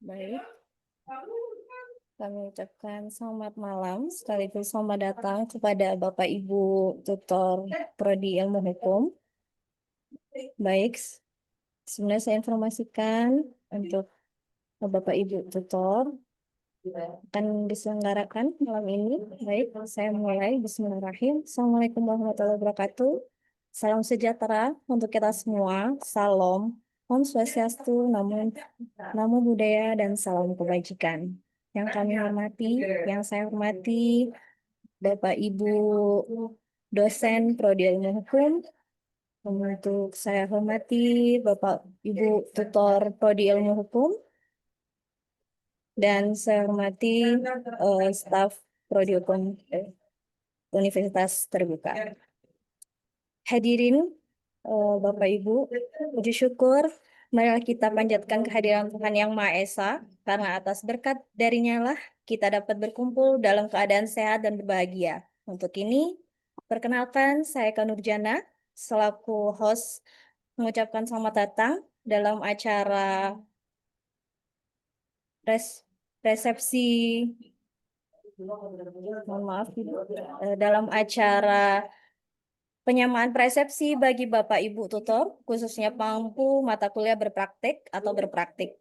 Baik, kami ucapkan selamat malam sekaligus selamat datang kepada Bapak Ibu Tutor Prodi Ilmu Hukum. Baik, sebenarnya saya informasikan untuk Bapak Ibu Tutor akan diselenggarakan malam ini. Baik, saya mulai. Bismillahirrahmanirrahim. Assalamualaikum warahmatullahi wabarakatuh. Salam sejahtera untuk kita semua. Salam, Om Swastiastu, Namo Buddhaya, dan salam kebajikan. Yang kami hormati, yang saya hormati, Bapak Ibu dosen Prodi Ilmu Hukum, untuk saya hormati Bapak Ibu tutor Prodi Ilmu Hukum, dan saya hormati staf Prodi Hukum Universitas Terbuka. Hadirin Bapak Ibu, puji syukur marilah kita panjatkan kehadiran Tuhan Yang Maha Esa, karena atas berkat darinya lah kita dapat berkumpul dalam keadaan sehat dan berbahagia. Untuk ini, perkenalkan saya Eka Nurjana, selaku host mengucapkan selamat datang dalam acara resepsi, mohon maaf Ibu, dalam acara penyamaan persepsi bagi Bapak Ibu tutor, khususnya pemangku mata kuliah berpraktik atau berpraktik.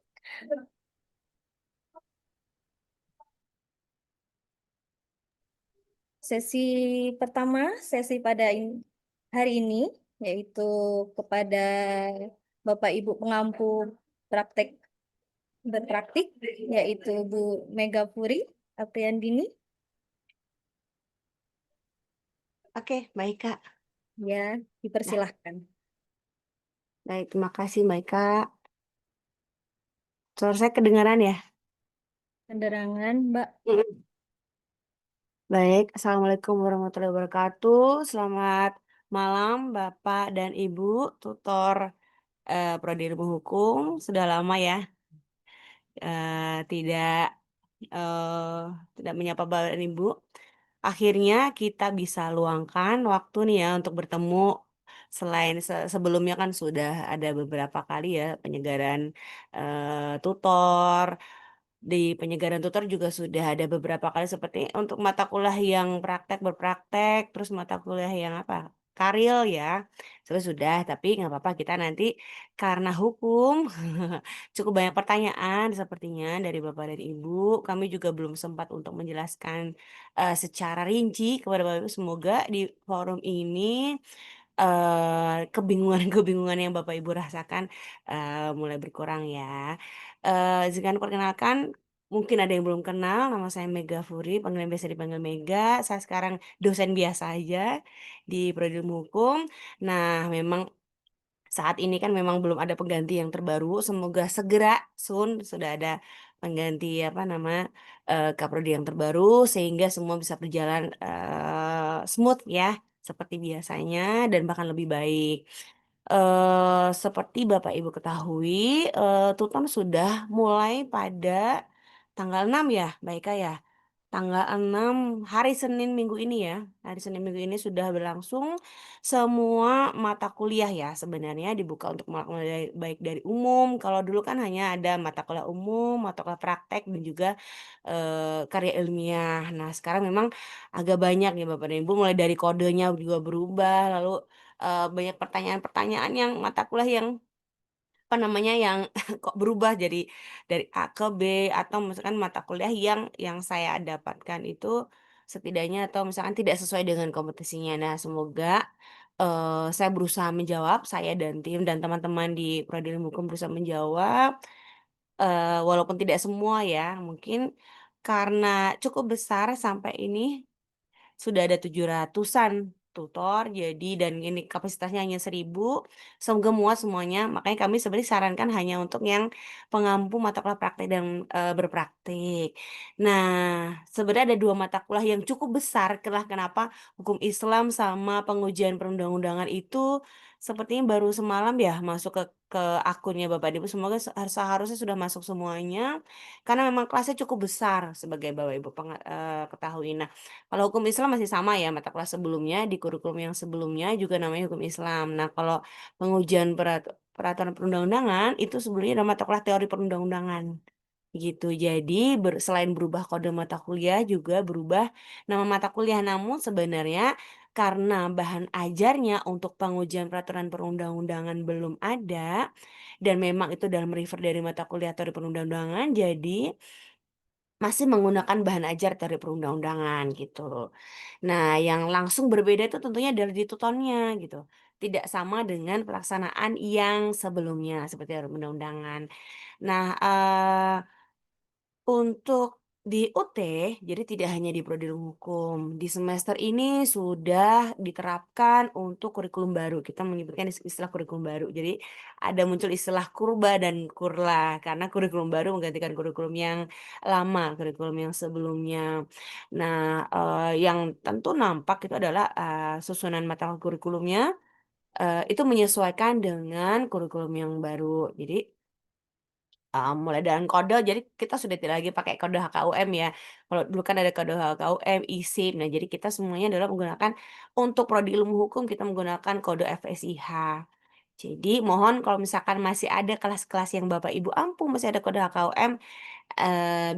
Sesi pertama, sesi pada hari ini, yaitu kepada Bapak Ibu pengampu praktek berpraktik, yaitu Bu Mega Puri Apriandini. Oke, baik Kak. Ya, dipersilahkan. Baik, terima kasih baik Kak. Suara saya kedengaran ya? Penerangan, Mbak. Mm. Baik, Assalamualaikum warahmatullahi wabarakatuh. Selamat malam Bapak dan Ibu tutor Prodi Ilmu Hukum. Sudah lama ya tidak tidak menyapa Bapak dan Ibu. Akhirnya kita bisa luangkan waktu nih ya untuk bertemu. Selain sebelumnya kan sudah ada beberapa kali ya penyegaran tutor. Di penyegaran tutor juga sudah ada beberapa kali seperti untuk mata kuliah yang praktek berpraktek, terus mata kuliah yang apa? Karil ya. Sudah, tapi nggak apa-apa kita nanti karena hukum cukup banyak pertanyaan sepertinya dari Bapak dan Ibu. Kami juga belum sempat untuk menjelaskan secara rinci kepada Bapak Ibu. Semoga di forum ini kebingungan-kebingungan yang Bapak Ibu rasakan mulai berkurang ya. Izinkan perkenalkan, mungkin ada yang belum kenal, nama saya Mega Furi, panggilan biasa dipanggil Mega. Saya sekarang dosen biasa aja di Prodi Ilmu Hukum. Nah, memang saat ini kan memang belum ada pengganti yang terbaru. Semoga segera soon sudah ada pengganti apa nama kaprodi yang terbaru sehingga semua bisa berjalan smooth ya seperti biasanya dan bahkan lebih baik. Seperti Bapak Ibu ketahui, Tuton sudah mulai pada tanggal 6 ya, baik ya. Tanggal 6 hari Senin minggu ini ya. Hari Senin minggu ini sudah berlangsung semua mata kuliah ya sebenarnya dibuka untuk mata kuliah baik dari umum. Kalau dulu kan hanya ada mata kuliah umum, mata kuliah praktek dan juga karya ilmiah. Nah, sekarang memang agak banyak ya Bapak dan Ibu mulai dari kodenya juga berubah lalu banyak pertanyaan-pertanyaan yang mata kuliah yang apa namanya yang kok berubah jadi dari A ke B atau misalkan mata kuliah yang saya dapatkan itu setidaknya atau misalkan tidak sesuai dengan kompetisinya. Nah, semoga saya berusaha menjawab, saya dan tim dan teman-teman di Prodi Ilmu Hukum berusaha menjawab walaupun tidak semua ya, mungkin karena cukup besar sampai ini sudah ada 700-an tutor jadi dan ini kapasitasnya hanya 1.000 semoga muat semuanya makanya kami sebenarnya sarankan hanya untuk yang pengampu mata kuliah praktik dan berpraktik. Nah, sebenarnya ada dua mata kuliah yang cukup besar kenapa hukum Islam sama pengujian perundang-undangan itu sepertinya baru semalam ya masuk ke akunnya Bapak Ibu. Semoga seharusnya sudah masuk semuanya karena memang kelasnya cukup besar sebagai Bapak Ibu ketahui. Nah, kalau hukum Islam masih sama ya mata kelas sebelumnya di kurikulum yang sebelumnya juga namanya hukum Islam. Nah, kalau pengujian peraturan perundang-undangan itu sebelumnya ada mata kelas teori perundang-undangan. gitu. Jadi selain berubah kode mata kuliah juga berubah nama mata kuliah. Namun sebenarnya karena bahan ajarnya untuk pengujian peraturan perundang-undangan belum ada dan memang itu dalam refer dari mata kuliah atau dari perundang-undangan, jadi masih menggunakan bahan ajar teori perundang-undangan gitu. Nah, yang langsung berbeda itu tentunya dari di tutornya gitu. Tidak sama dengan pelaksanaan yang sebelumnya seperti teori perundang-undangan. Nah, untuk di UT, jadi tidak hanya di prodi ilmu hukum, di semester ini sudah diterapkan untuk kurikulum baru. Kita menyebutkan istilah kurikulum baru. Jadi ada muncul istilah kurba dan kurla karena kurikulum baru menggantikan kurikulum yang lama, kurikulum yang sebelumnya. Nah, yang tentu nampak itu adalah susunan mata kurikulumnya itu menyesuaikan dengan kurikulum yang baru. Jadi mulai dengan kode, jadi kita sudah tidak lagi pakai kode HKUM ya. Kalau dulu kan ada kode HKUM, ISIP. Nah, jadi kita semuanya adalah menggunakan untuk prodi ilmu hukum kita menggunakan kode FSIH. Jadi mohon kalau misalkan masih ada kelas-kelas yang Bapak Ibu ampuh masih ada kode HKUM,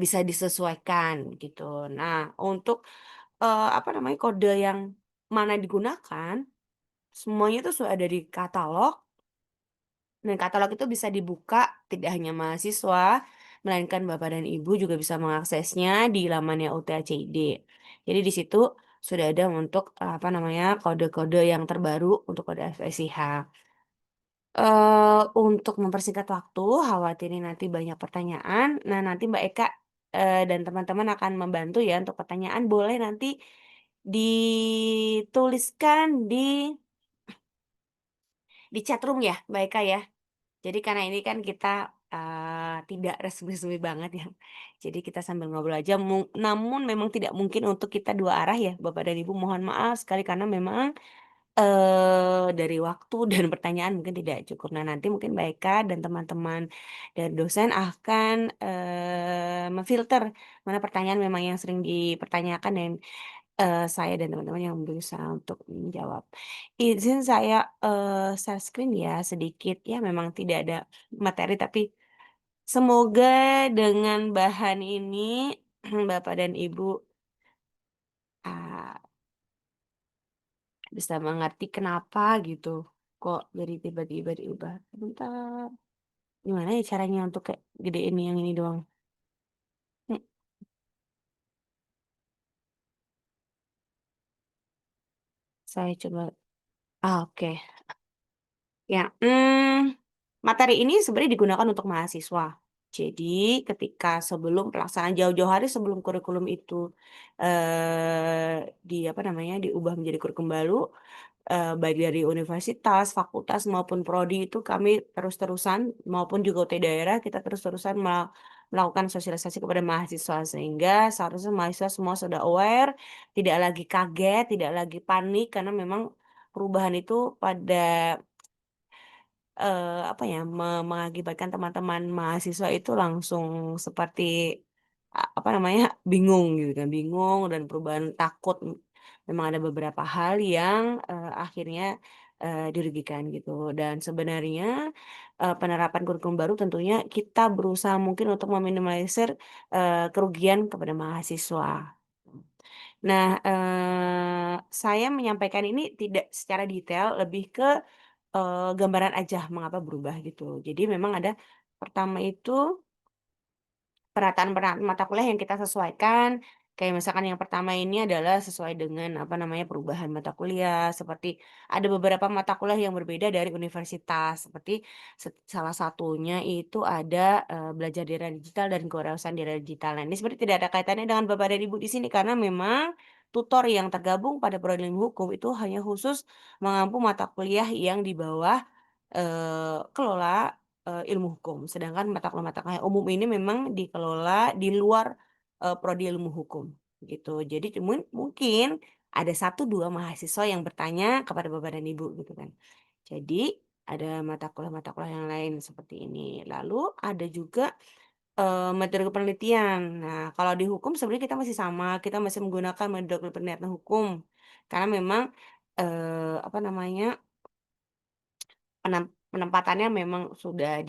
bisa disesuaikan gitu. Nah, untuk, apa namanya, kode yang mana digunakan, semuanya itu sudah ada di katalog. Dan katalog itu bisa dibuka tidak hanya mahasiswa, melainkan Bapak dan Ibu juga bisa mengaksesnya di lamannya UTACID. Jadi di situ sudah ada untuk, apa namanya, kode-kode yang terbaru untuk kode FSIH. Untuk mempersingkat waktu, khawatirin nanti banyak pertanyaan, nah nanti Mbak Eka, dan teman-teman akan membantu ya untuk pertanyaan boleh nanti dituliskan di chatroom ya Mbak Eka ya? Jadi karena ini kan kita, tidak resmi-resmi banget ya, jadi kita sambil ngobrol aja namun memang tidak mungkin untuk kita dua arah ya Bapak dan Ibu, mohon maaf sekali karena memang, dari waktu dan pertanyaan mungkin tidak cukup. Nah nanti mungkin Mbak Eka dan teman-teman dan dosen akan, memfilter mana pertanyaan memang yang sering dipertanyakan dan saya dan teman-teman yang berusaha untuk menjawab. Izin saya, share screen ya sedikit, ya memang tidak ada materi tapi semoga dengan bahan ini Bapak dan Ibu, ah, bisa mengerti kenapa gitu, kok jadi tiba-tiba diubah. Sebentar, gimana ya caranya untuk kayak gedein yang ini doang? Nih, saya coba oke. Ya, materi ini sebenarnya digunakan untuk mahasiswa. Jadi ketika sebelum pelaksanaan jauh-jauh hari sebelum kurikulum itu, apa namanya, diubah menjadi kurikulum baru, baik dari universitas, fakultas, maupun prodi itu kami terus-terusan maupun juga UT daerah kita terus-terusan melakukan sosialisasi kepada mahasiswa. Sehingga seharusnya mahasiswa semua sudah aware, tidak lagi kaget, tidak lagi panik karena memang perubahan itu pada apa ya, mengakibatkan teman-teman mahasiswa itu langsung seperti, apa namanya, bingung gitu kan, bingung dan perubahan takut, memang ada beberapa hal yang, akhirnya, dirugikan gitu. Dan sebenarnya, penerapan kurikulum baru tentunya kita berusaha mungkin untuk meminimalisir, kerugian kepada mahasiswa. Nah, saya menyampaikan ini tidak secara detail, lebih ke gambaran aja mengapa berubah gitu. Jadi memang ada pertama itu penataan mata kuliah yang kita sesuaikan, kayak misalkan yang pertama ini adalah sesuai dengan, apa namanya, perubahan mata kuliah, seperti ada beberapa mata kuliah yang berbeda dari universitas, seperti salah satunya itu ada, belajar di era digital dan kewirausahaan di era digital. Nah, ini sebenarnya tidak ada kaitannya dengan Bapak dan Ibu di sini, karena memang tutor yang tergabung pada prodi ilmu hukum itu hanya khusus mengampu mata kuliah yang di bawah, kelola ilmu hukum. Sedangkan mata kuliah-mata kuliah umum ini memang dikelola di luar, prodi ilmu hukum, gitu. Jadi mungkin ada satu 2 mahasiswa yang bertanya kepada Bapak dan Ibu gitu kan. Jadi ada mata kuliah yang lain seperti ini. Lalu ada juga, metode penelitian. Nah, kalau di hukum sebenarnya kita masih sama, kita masih menggunakan metode penelitian hukum. Karena memang, apa namanya, penempatannya memang sudah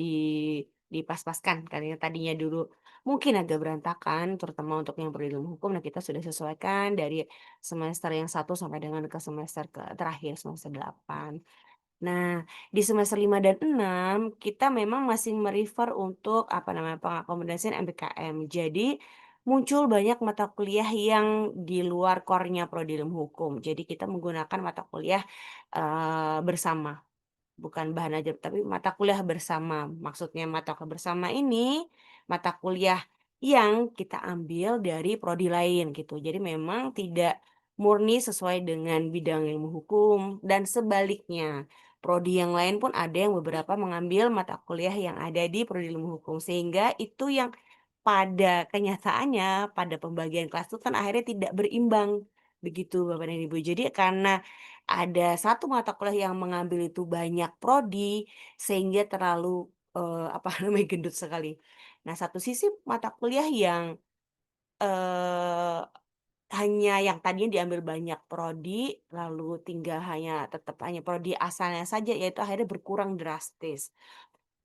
dipas-paskan kan ya tadinya dulu mungkin agak berantakan, terutama untuk yang prodi ilmu hukum. Nah, kita sudah sesuaikan dari semester yang satu sampai dengan ke semester terakhir, semester 8. Nah, di semester 5 dan 6 kita memang masih merefer untuk, apa namanya, pengakomodasian MPKM. Jadi, muncul banyak mata kuliah yang di luar core-nya prodi ilmu hukum. Jadi kita menggunakan mata kuliah, bersama. Bukan bahan ajar, tapi mata kuliah bersama. Maksudnya mata kuliah bersama ini, mata kuliah yang kita ambil dari prodi lain gitu. Jadi memang tidak murni sesuai dengan bidang ilmu hukum dan sebaliknya. Prodi yang lain pun ada yang beberapa mengambil mata kuliah yang ada di prodi ilmu hukum. Sehingga itu yang pada kenyataannya, pada pembagian kelas itu kan akhirnya tidak berimbang. Begitu Bapak dan Ibu. Jadi karena ada satu mata kuliah yang mengambil itu banyak prodi, sehingga terlalu, apa namanya, gendut sekali. Nah, satu sisi mata kuliah yang, eee, hanya yang tadinya diambil banyak prodi, lalu tinggal tetap hanya prodi asalnya saja, yaitu akhirnya berkurang drastis.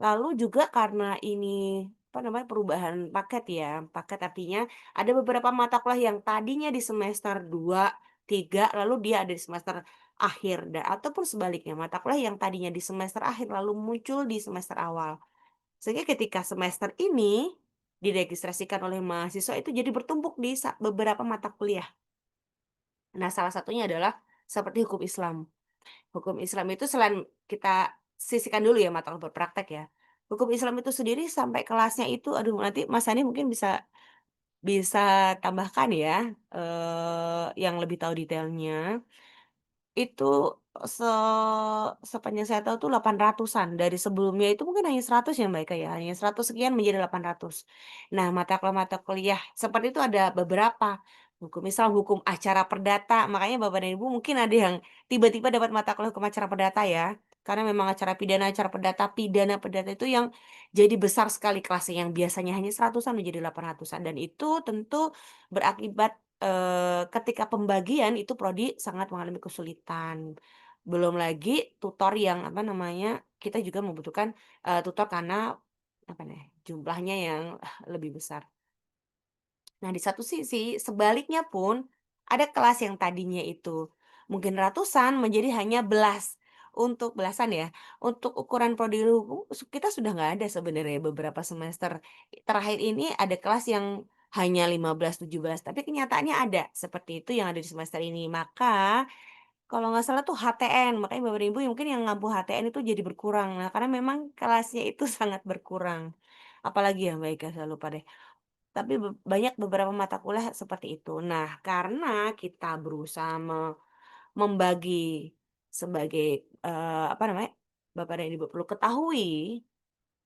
Lalu juga karena ini, apa namanya, perubahan paket ya, paket artinya ada beberapa mata kuliah yang tadinya di semester 2 3 lalu dia ada di semester akhir ataupun sebaliknya, mata kuliah yang tadinya di semester akhir lalu muncul di semester awal. Sehingga ketika semester ini diregistrasikan oleh mahasiswa itu jadi bertumpuk di beberapa mata kuliah. Nah, salah satunya adalah seperti hukum Islam. Hukum Islam itu selain kita sisihkan dulu ya mata kuliah berpraktek ya. Hukum Islam itu sendiri sampai kelasnya itu aduh nanti Mas Hani mungkin bisa bisa tambahkan ya, yang lebih tahu detailnya. Itu sepanjang saya tahu tuh 800-an, dari sebelumnya itu mungkin hanya 100 ya Mbak Eka ya, hanya 100 sekian menjadi 800. Nah, mata kuliah seperti itu ada beberapa, hukum Islam, hukum acara perdata, makanya Bapak dan Ibu mungkin ada yang tiba-tiba dapat mata kuliah hukum acara perdata ya, karena memang acara pidana perdata itu yang jadi besar sekali kelasnya, yang biasanya hanya 100-an menjadi 800-an dan itu tentu berakibat ketika pembagian itu prodi sangat mengalami kesulitan. Belum lagi tutor yang, apa namanya, kita juga membutuhkan, tutor karena, apa nih, jumlahnya yang lebih besar. Nah, di satu sisi, sebaliknya pun, ada kelas yang tadinya itu mungkin ratusan menjadi hanya untuk belasan ya, untuk ukuran prodi hukum kita sudah nggak ada sebenarnya beberapa semester. Terakhir ini ada kelas yang hanya 15 17 tapi kenyataannya ada, seperti itu yang ada di semester ini. Maka, kalau nggak salah tuh HTN, makanya Bapak Ibu mungkin yang ngampu HTN itu jadi berkurang. Nah, karena memang kelasnya itu sangat berkurang. Apalagi ya Mbak Ika, saya lupa deh. Tapi banyak beberapa mata kuliah seperti itu. Nah, karena kita berusaha membagi sebagai, apa namanya, Bapak dan Ibu perlu ketahui,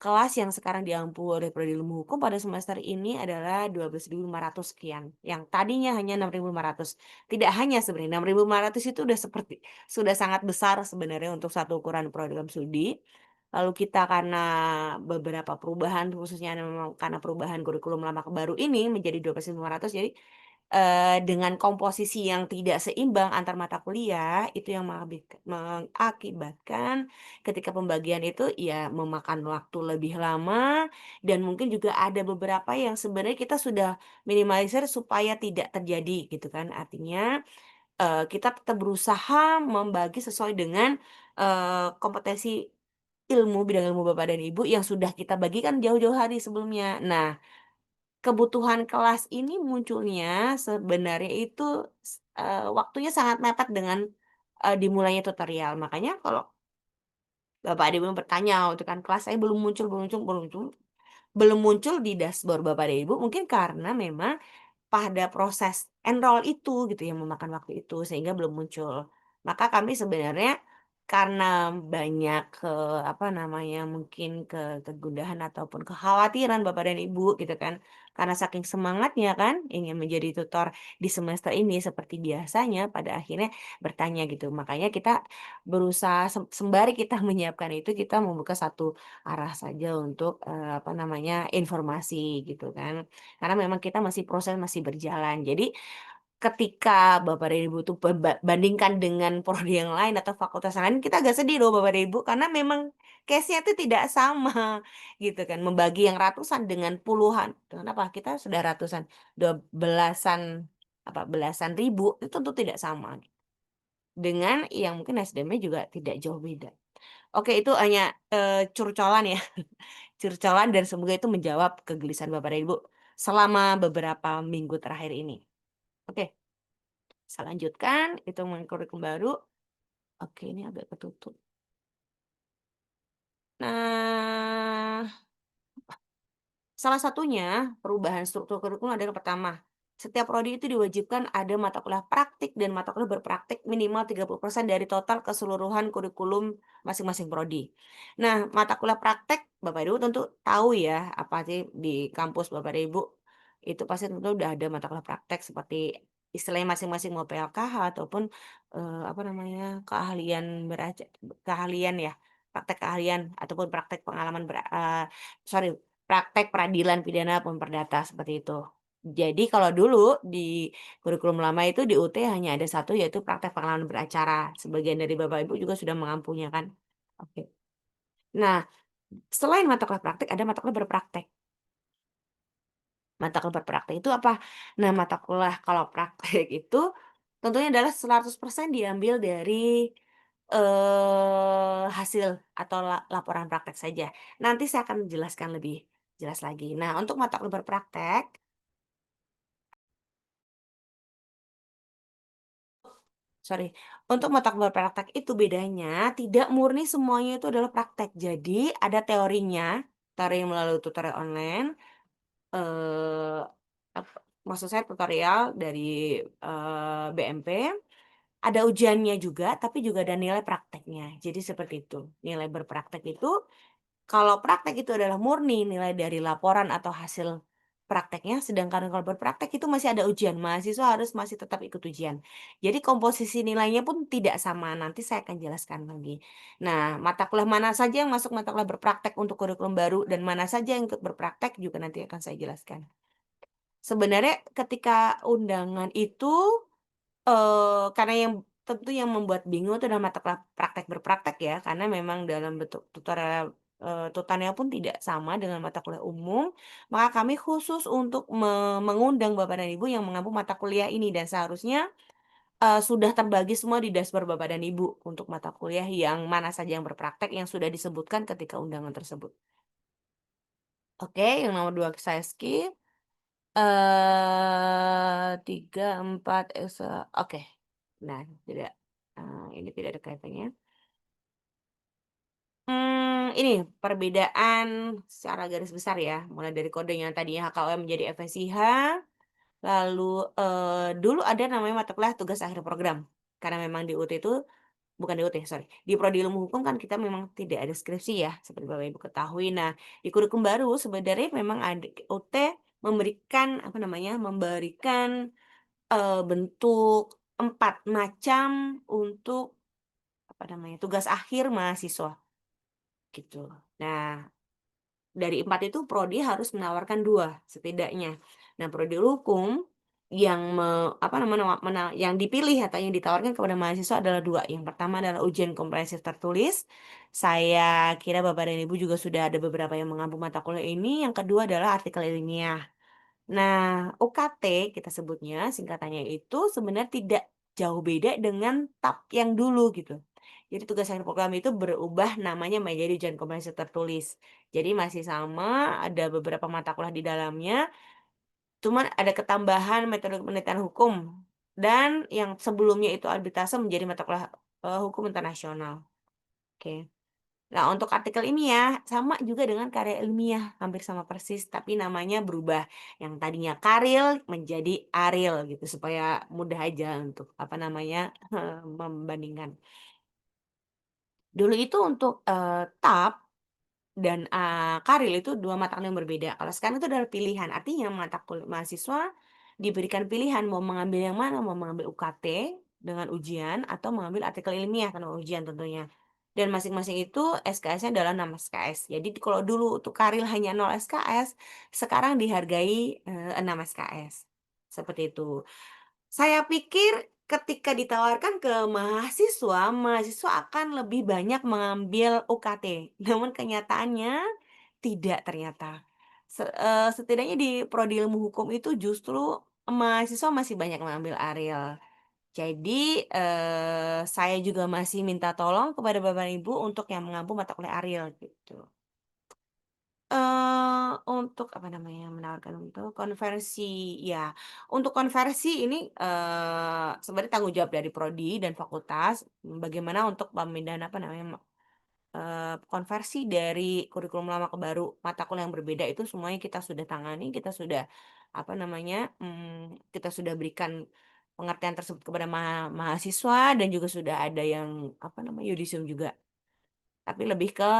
kelas yang sekarang diampu oleh prodi ilmu hukum pada semester ini adalah 12.500 sekian, yang tadinya hanya 6.500. Tidak hanya sebenarnya 6.500 itu sudah sangat besar sebenarnya untuk satu ukuran program studi. Lalu kita karena beberapa perubahan khususnya memang karena perubahan kurikulum lama ke baru ini menjadi 12.500 jadi dengan komposisi yang tidak seimbang antar mata kuliah, itu yang mengakibatkan ketika pembagian itu ya memakan waktu lebih lama dan mungkin juga ada beberapa yang sebenarnya kita sudah minimalisir supaya tidak terjadi gitu kan. Artinya, kita tetap berusaha membagi sesuai dengan, kompetensi bidang ilmu Bapak dan Ibu yang sudah kita bagikan jauh-jauh hari sebelumnya. Nah, kebutuhan kelas ini munculnya sebenarnya itu waktunya sangat mepet dengan, dimulainya tutorial. Makanya kalau Bapak dan Ibu bertanya, itu kan kelas saya belum muncul di dashboard Bapak dan Ibu, mungkin karena memang pada proses enroll itu gitu yang memakan waktu itu sehingga belum muncul. Maka kami sebenarnya karena banyak apa namanya, mungkin kegundahan ataupun kekhawatiran Bapak dan Ibu gitu kan, karena saking semangatnya kan ingin menjadi tutor di semester ini seperti biasanya pada akhirnya bertanya gitu. Makanya kita berusaha sembari kita menyiapkan itu kita membuka satu arah saja untuk, apa namanya, informasi gitu kan. Karena memang kita masih proses masih berjalan. Jadi, ketika Bapak dan Ibu tuh bandingkan dengan prodi yang lain atau fakultas yang lain, kita agak sedih loh Bapak dan Ibu, karena memang case-nya itu tidak sama gitu kan. Membagi yang ratusan dengan puluhan, dengan apa, kita sudah ratusan, belasan, belasan ribu, itu tentu tidak sama. Dengan yang mungkin SDM-nya juga tidak jauh beda. Oke, itu hanya, curcolan ya, curcolan dan semoga itu menjawab kegelisahan Bapak dan Ibu selama beberapa minggu terakhir ini. Oke, saya lanjutkan, itu kurikulum baru. Oke, ini agak ketutup. Nah, salah satunya perubahan struktur kurikulum adalah pertama, setiap prodi itu diwajibkan ada mata kuliah praktik dan mata kuliah berpraktik minimal 30% dari total keseluruhan kurikulum masing-masing prodi. Nah, mata kuliah praktek Bapak Ibu tentu tahu ya, apa sih di kampus Bapak Ibu itu pasti tentu udah ada mata kuliah praktek seperti istilahnya masing-masing mau PLKH ataupun apa namanya keahlian ya, praktek keahlian ataupun praktek pengalaman sorry, praktek peradilan pidana maupun perdata seperti itu. Jadi kalau dulu di kurikulum lama itu di UT hanya ada satu yaitu praktek pengalaman beracara. Sebagian dari Bapak Ibu juga sudah mengampunya kan? Oke. Nah, selain mata kuliah praktik ada mata kuliah berpraktek. Mata kuliah berpraktek itu apa? Nah, mata kuliah kalau praktek itu tentunya adalah 100% diambil dari hasil atau laporan praktek saja. Nanti saya akan jelaskan lebih jelas lagi. Nah, untuk mata kuliah berpraktek sorry, untuk mata kuliah praktek itu bedanya tidak murni semuanya itu adalah praktek. Jadi ada teorinya, teori melalui tutorial online, eee, maksud saya tutorial dari, BMP, ada ujiannya juga, tapi juga ada nilai prakteknya. Jadi seperti itu. Nilai berpraktek itu kalau praktek itu adalah murni nilai dari laporan atau hasil prakteknya, sedangkan kalau berpraktek itu masih ada ujian, mahasiswa harus masih tetap ikut ujian. Jadi komposisi nilainya pun tidak sama, nanti saya akan jelaskan lagi. Nah, mata kuliah mana saja yang masuk mata kuliah berpraktek untuk kurikulum baru dan mana saja yang ikut berpraktek juga nanti akan saya jelaskan. Sebenarnya ketika undangan itu karena yang tentu yang membuat bingung itu adalah mata kuliah praktek berpraktek ya, karena memang dalam bentuk tutorial, tutannya pun tidak sama dengan mata kuliah umum, maka kami khusus untuk mengundang Bapak dan Ibu yang mengampu mata kuliah ini dan seharusnya, sudah terbagi semua di dashboard Bapak dan Ibu untuk mata kuliah yang mana saja yang berpraktek yang sudah disebutkan ketika undangan tersebut. Oke, yang nomor 2 saya skip, 3, 4, oke. Nah, tidak, ini tidak ada kaitannya. Ini perbedaan secara garis besar ya, mulai dari kode yang tadinya HKUM menjadi FSIH, lalu, dulu ada namanya mata kuliah tugas akhir program. Karena memang di UT itu bukan di UT, sorry, di prodi ilmu hukum kan kita memang tidak ada skripsi ya, seperti Bapak Ibu ketahui. Nah, di kurikulum baru sebenarnya memang ada UT memberikan, apa namanya, memberikan bentuk 4 macam untuk, apa namanya, tugas akhir mahasiswa, gitu. Nah, dari 4 itu prodi harus menawarkan 2 setidaknya. Nah, prodi hukum yang apa namanya, yang dipilih atau yang ditawarkan kepada mahasiswa adalah 2. Yang pertama adalah ujian komprehensif tertulis. Saya kira Bapak dan Ibu juga sudah ada beberapa yang mengampu mata kuliah ini. Yang kedua adalah artikel ilmiah. Nah, UKT kita sebutnya, singkatannya itu sebenarnya tidak jauh beda dengan TAP yang dulu gitu. Jadi tugas akhir program itu berubah namanya menjadi ujian komprehensif tertulis. Jadi masih sama, ada beberapa mata kuliah di dalamnya, cuman ada ketambahan metode penelitian hukum dan yang sebelumnya itu arbitrase menjadi mata kuliah hukum internasional. Oke. Nah, untuk artikel ilmiah sama juga dengan karya ilmiah, hampir sama persis, tapi namanya berubah. Yang tadinya karil menjadi aril gitu supaya mudah aja untuk apa namanya membandingkan. Dulu itu untuk TAP dan karil itu 2 mata kuliah yang berbeda. Kalau sekarang itu adalah pilihan, artinya mahasiswa diberikan pilihan mau mengambil yang mana, mau mengambil UKT dengan ujian atau mengambil artikel ilmiah tanpa ujian tentunya. Dan masing-masing itu SKS-nya adalah 6 SKS. Jadi kalau dulu untuk karil hanya 0 SKS, sekarang dihargai 6 SKS. Seperti itu. Saya pikir ketika ditawarkan ke mahasiswa, mahasiswa akan lebih banyak mengambil UKT. Namun kenyataannya tidak ternyata. Setidaknya di prodi ilmu hukum itu justru mahasiswa masih banyak mengambil Ariel. Jadi, saya juga masih minta tolong kepada Bapak Ibu untuk yang mengampu mata kuliah Ariel gitu. Untuk apa namanya, menawarkan untuk konversi ya, untuk konversi ini, sebenarnya tanggung jawab dari prodi dan fakultas, bagaimana untuk pemindahan apa namanya, konversi dari kurikulum lama ke baru, mata kuliah yang berbeda itu semuanya kita sudah tangani, kita sudah apa namanya, kita sudah berikan pengertian tersebut kepada mahasiswa dan juga sudah ada yang apa namanya, yudisium juga. Tapi lebih ke,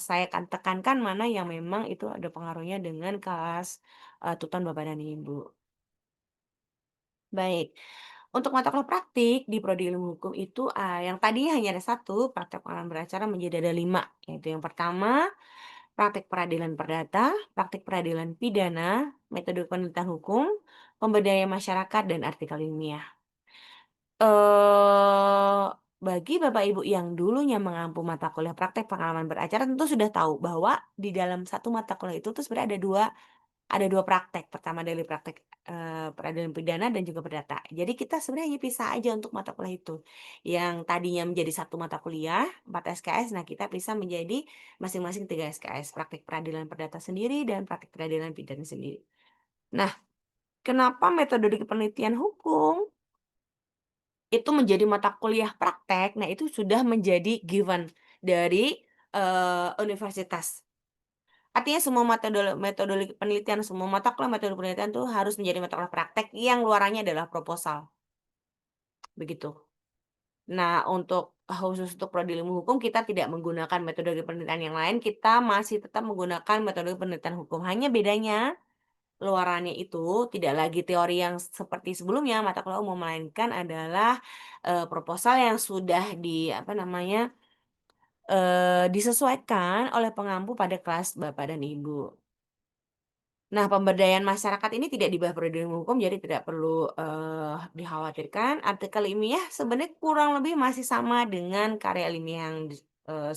saya akan tekankan mana yang memang itu ada pengaruhnya dengan kelas, tuntutan Bapak dan Ibu. Baik, untuk mata kuliah praktik di prodi ilmu hukum itu, yang tadinya hanya ada satu, praktek pengalaman beracara menjadi ada 5, yaitu yang pertama, praktik peradilan perdata, praktik peradilan pidana, metode penelitian hukum, pemberdayaan masyarakat, dan artikel ilmiah. Eee, bagi Bapak Ibu yang dulunya mengampu mata kuliah praktek pengalaman beracara tentu sudah tahu bahwa di dalam satu mata kuliah itu tuh sebenarnya ada dua praktek. Pertama dari praktek, peradilan pidana dan juga perdata. Jadi kita sebenarnya hanya pisah aja untuk mata kuliah itu. Yang tadinya menjadi satu mata kuliah, 4 SKS, nah kita pisah menjadi masing-masing 3 SKS, praktek peradilan perdata sendiri dan praktek peradilan pidana sendiri. Nah, kenapa metodologi penelitian hukum itu menjadi mata kuliah praktek, nah itu sudah menjadi given dari, universitas. Artinya semua metodologi penelitian, semua mata kuliah metode penelitian tuh harus menjadi mata kuliah praktek yang luarannya adalah proposal, begitu. Nah khusus untuk prodi ilmu hukum kita tidak menggunakan metodologi penelitian yang lain, kita masih tetap menggunakan metodologi penelitian hukum. Hanya bedanya luarannya itu tidak lagi teori yang seperti sebelumnya mata kuliah umum, melainkan adalah, proposal yang sudah apa namanya, disesuaikan oleh pengampu pada kelas Bapak dan Ibu. Nah, pemberdayaan masyarakat ini tidak di bawah prodi ilmu hukum, jadi tidak perlu, dikhawatirkan. Artikel ilmiah sebenarnya kurang lebih masih sama dengan karya ilmiah yang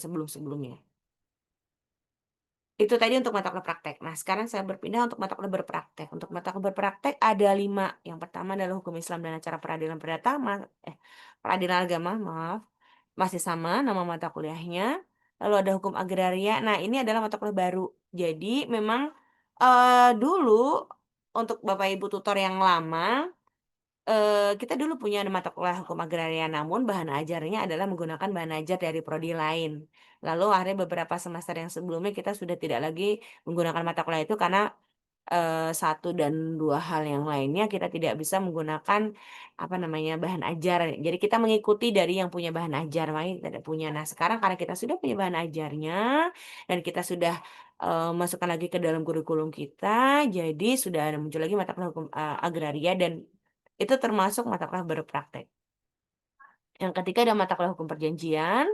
sebelum-sebelumnya. Itu tadi untuk mata kuliah praktek. Nah, sekarang saya berpindah untuk mata kuliah berpraktek. Untuk mata kuliah berpraktek ada 5. Yang pertama adalah hukum Islam dan acara peradilan perdata, peradilan agama, maaf, masih sama nama mata kuliahnya. Lalu ada hukum agraria. Nah, ini adalah mata kuliah baru. Jadi memang, dulu untuk Bapak Ibu tutor yang lama, kita dulu punya mata kuliah hukum agraria, namun bahan ajarnya adalah menggunakan bahan ajar dari prodi lain. Lalu akhirnya beberapa semester yang sebelumnya kita sudah tidak lagi menggunakan mata kuliah itu karena, 1 dan 2 hal yang lainnya kita tidak bisa menggunakan, apa namanya, bahan ajar. Jadi kita mengikuti dari yang punya bahan ajar, makanya kita tidak punya. Nah sekarang karena kita sudah punya bahan ajarnya dan kita sudah, masukkan lagi ke dalam kurikulum kita, jadi sudah ada muncul lagi mata kuliah hukum, agraria dan itu termasuk mata kuliah berpraktek. Yang ketiga ada mata kuliah hukum perjanjian,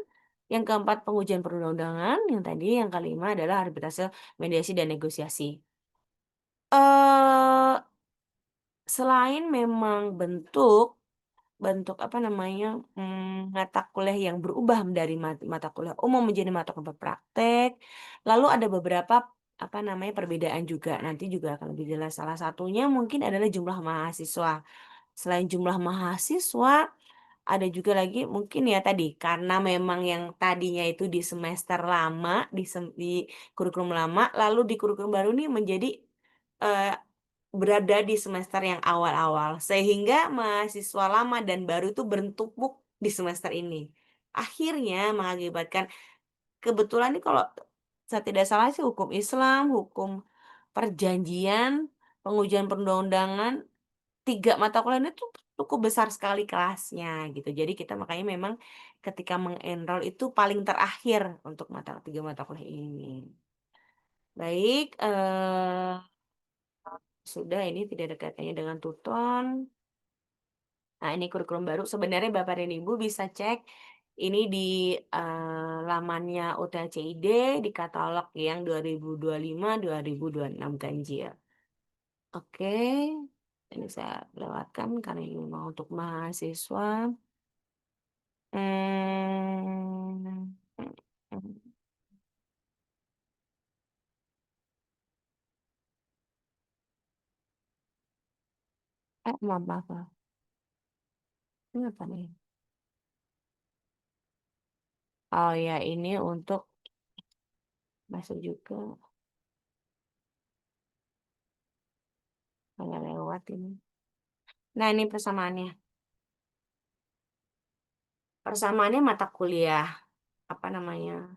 yang keempat pengujian perundang-undangan, yang tadi yang kelima adalah arbitrase, mediasi, dan negosiasi. Eee, selain memang bentuk bentuk apa namanya, mata kuliah yang berubah dari mata kuliah umum menjadi mata kuliah praktek, lalu ada beberapa apa namanya, perbedaan juga, nanti juga akan lebih jelas. Salah satunya mungkin adalah jumlah mahasiswa. Selain jumlah mahasiswa, ada juga lagi mungkin ya tadi, karena memang yang tadinya itu di semester lama, di kurikulum lama, lalu di kurikulum baru nih menjadi, eee, berada di semester yang awal-awal, sehingga mahasiswa lama dan baru itu bertumpuk di semester ini. Akhirnya mengakibatkan kebetulan nih kalau saya tidak salah sih hukum Islam, hukum perjanjian, pengujian perundang-undangan 3 mata kuliah ini tuh cukup besar sekali kelasnya gitu. Jadi kita makanya memang ketika mengenrol itu paling terakhir untuk 3 mata kuliah ini. Baik, sudah ini tidak ada kaitannya dengan tuton. Nah ini kurikulum baru sebenarnya Bapak dan Ibu bisa cek ini di, lamannya UTCID di katalog yang 2025, 2026 ganjil. Oke. Ini saya lewatkan karena ini memang untuk mahasiswa. Hmm, maaf, maaf, maaf. Ini apa nih? Oh ya, ini untuk masuk juga. Nggak lewat ini. Nah, ini persamaannya. Persamaannya mata kuliah. Apa namanya?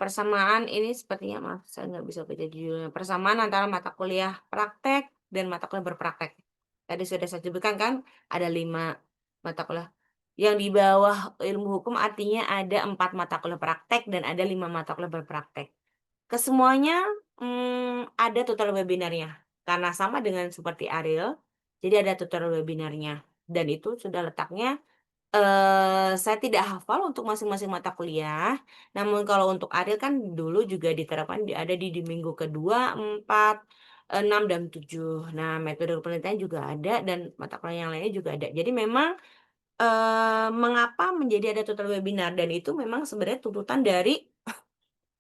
Persamaan ini sepertinya, maaf, saya nggak bisa baca judulnya. Persamaan antara mata kuliah praktek dan mata kuliah berpraktek. Tadi sudah saya sebutkan kan, ada 5 mata kuliah. Yang di bawah ilmu hukum artinya ada 4 mata kuliah praktek dan ada 5 mata kuliah berpraktek. Kesemuanya ada tutorial webinarnya. Karena sama dengan seperti Ariel, jadi ada tutorial webinarnya. Dan itu sudah letaknya, saya tidak hafal untuk masing-masing mata kuliah. Namun kalau untuk Ariel kan dulu juga diterapkan ada di minggu kedua, 4, 6, dan 7. Nah, metode penelitian juga ada dan mata kuliah yang lainnya juga ada. Jadi memang mengapa menjadi ada tutorial webinar dan itu memang sebenarnya tuntutan dari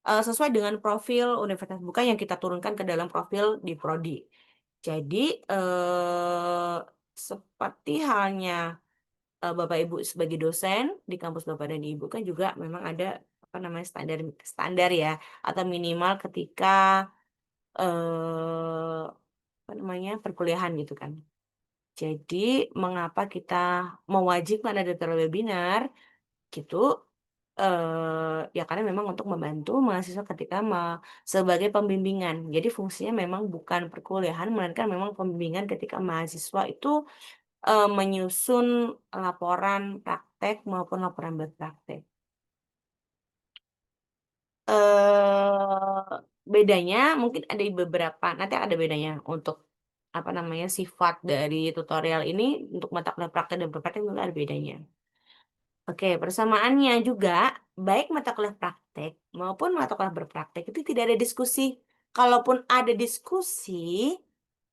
sesuai dengan profil universitas bukan yang kita turunkan ke dalam profil di prodi. Jadi, seperti halnya, Bapak Ibu sebagai dosen di kampus Bapak dan Ibu kan juga memang ada, apa namanya, standar standar ya, atau minimal ketika, eee, apa namanya, perkuliahan gitu kan. Jadi mengapa kita mewajibkan ada tutorial webinar gitu, ya karena memang untuk membantu mahasiswa ketika sebagai pembimbingan. Jadi fungsinya memang bukan perkuliahan, melainkan memang pembimbingan ketika mahasiswa itu, menyusun laporan praktek maupun laporan berpraktek. Bedanya mungkin ada di beberapa nanti ada bedanya untuk, apa namanya, sifat dari tutorial ini untuk mata kuliah praktek dan berpraktek mungkin ada bedanya. Oke, persamaannya juga, baik mata kuliah praktek maupun mata kuliah berpraktek itu tidak ada diskusi. Kalaupun ada diskusi,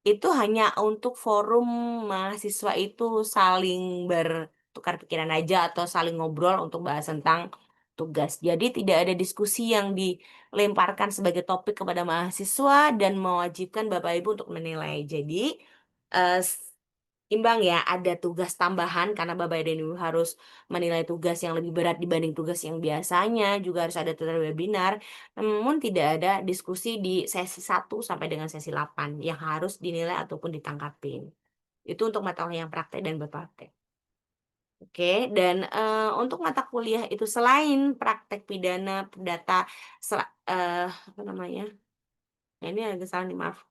itu hanya untuk forum mahasiswa itu saling bertukar pikiran aja atau saling ngobrol untuk bahas tentang tugas. Jadi tidak ada diskusi yang dilemparkan sebagai topik kepada mahasiswa dan mewajibkan Bapak Ibu untuk menilai. Jadi, eee, imbang ya, ada tugas tambahan karena Bapak dan Ibu harus menilai tugas yang lebih berat dibanding tugas yang biasanya, juga harus ada tutorial webinar, namun tidak ada diskusi di sesi 1 sampai dengan sesi 8 yang harus dinilai ataupun ditangkapin. Itu untuk mata kuliah yang praktek dan berpraktek. Oke, dan, untuk mata kuliah itu selain praktek pidana, perdata, apa namanya, nah ini agak salah nih, maaf.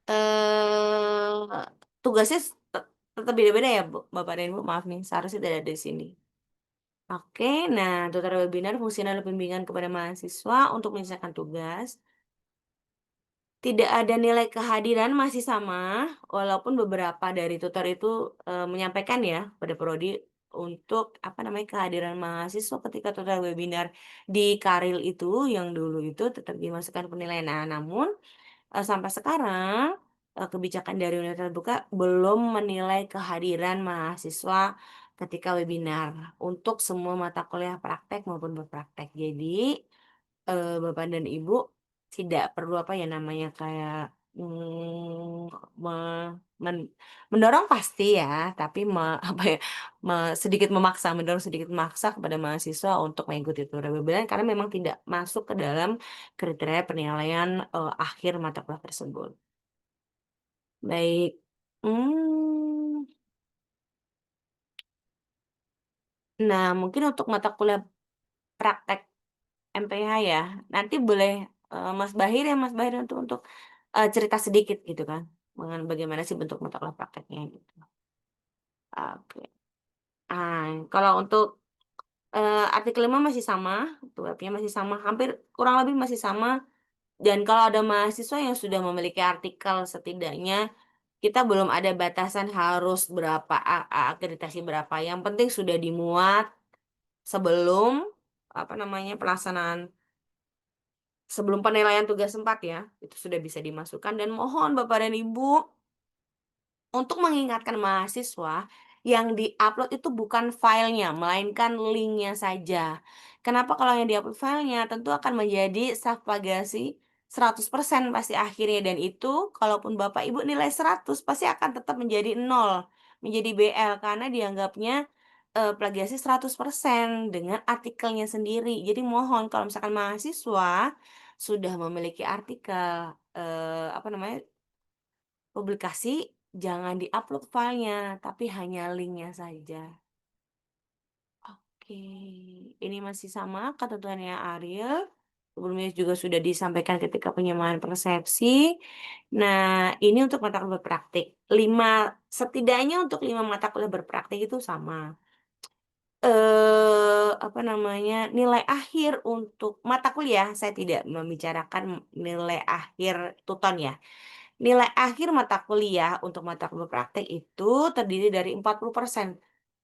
Eee, tugasnya tetap beda-beda ya, Bapak dan Ibu? Maaf nih, seharusnya tidak ada di sini. Oke, nah tutorial webinar fungsinya adalah pembimbingan kepada mahasiswa untuk menyelesaikan tugas. Tidak ada nilai kehadiran masih sama, walaupun beberapa dari tutor itu, menyampaikan ya pada prodi untuk, apa namanya, kehadiran mahasiswa ketika tutorial webinar di Karil itu, yang dulu itu tetap dimasukkan penilaian. Nah, namun sampai sekarang, kebijakan dari Universitas Terbuka belum menilai kehadiran mahasiswa ketika webinar untuk semua mata kuliah praktek maupun berpraktek. Jadi, Bapak dan Ibu tidak perlu, apa ya namanya, kayak, me men mendorong pasti ya, tapi apa ya, sedikit memaksa, mendorong sedikit memaksa kepada mahasiswa untuk mengikuti tutorial webinar karena memang tidak masuk ke dalam kriteria penilaian, akhir mata kuliah tersebut. Baik, mmm, nah mungkin untuk mata kuliah praktek MPH ya, nanti boleh, Mas Bahir untuk, cerita sedikit gitu kan, bagaimana sih bentuk mata kuliah prakteknya gitu. Oke. Kalau untuk, artikel 5 masih sama, webnya masih sama, hampir kurang lebih masih sama, dan kalau ada mahasiswa yang sudah memiliki artikel setidaknya kita belum ada batasan harus berapa akreditasi berapa, yang penting sudah dimuat sebelum, apa namanya, pelaksanaan sebelum penilaian tugas 4 ya, itu sudah bisa dimasukkan dan mohon Bapak dan Ibu untuk mengingatkan mahasiswa, yang di-upload itu bukan filenya, melainkan linknya saja. Kenapa kalau yang di-upload filenya, tentu akan menjadi self plagiasi 100% pasti akhirnya, dan itu kalaupun Bapak Ibu nilai 100 pasti akan tetap menjadi nol, menjadi BL karena dianggapnya, plagiasi 100% dengan artikelnya sendiri. Jadi mohon kalau misalkan mahasiswa sudah memiliki artikel, apa namanya, publikasi, jangan di-upload filenya, tapi hanya linknya saja. Oke, ini masih sama ketentuannya Ariel. Sebelumnya juga sudah disampaikan ketika penyamaan persepsi. Nah, ini untuk mata kuliah berpraktik. Setidaknya untuk 5 mata kuliah berpraktik itu sama. Apa namanya, nilai akhir untuk mata kuliah, saya tidak membicarakan nilai akhir tuton ya. Nilai akhir mata kuliah untuk mata kuliah praktek itu terdiri dari 40%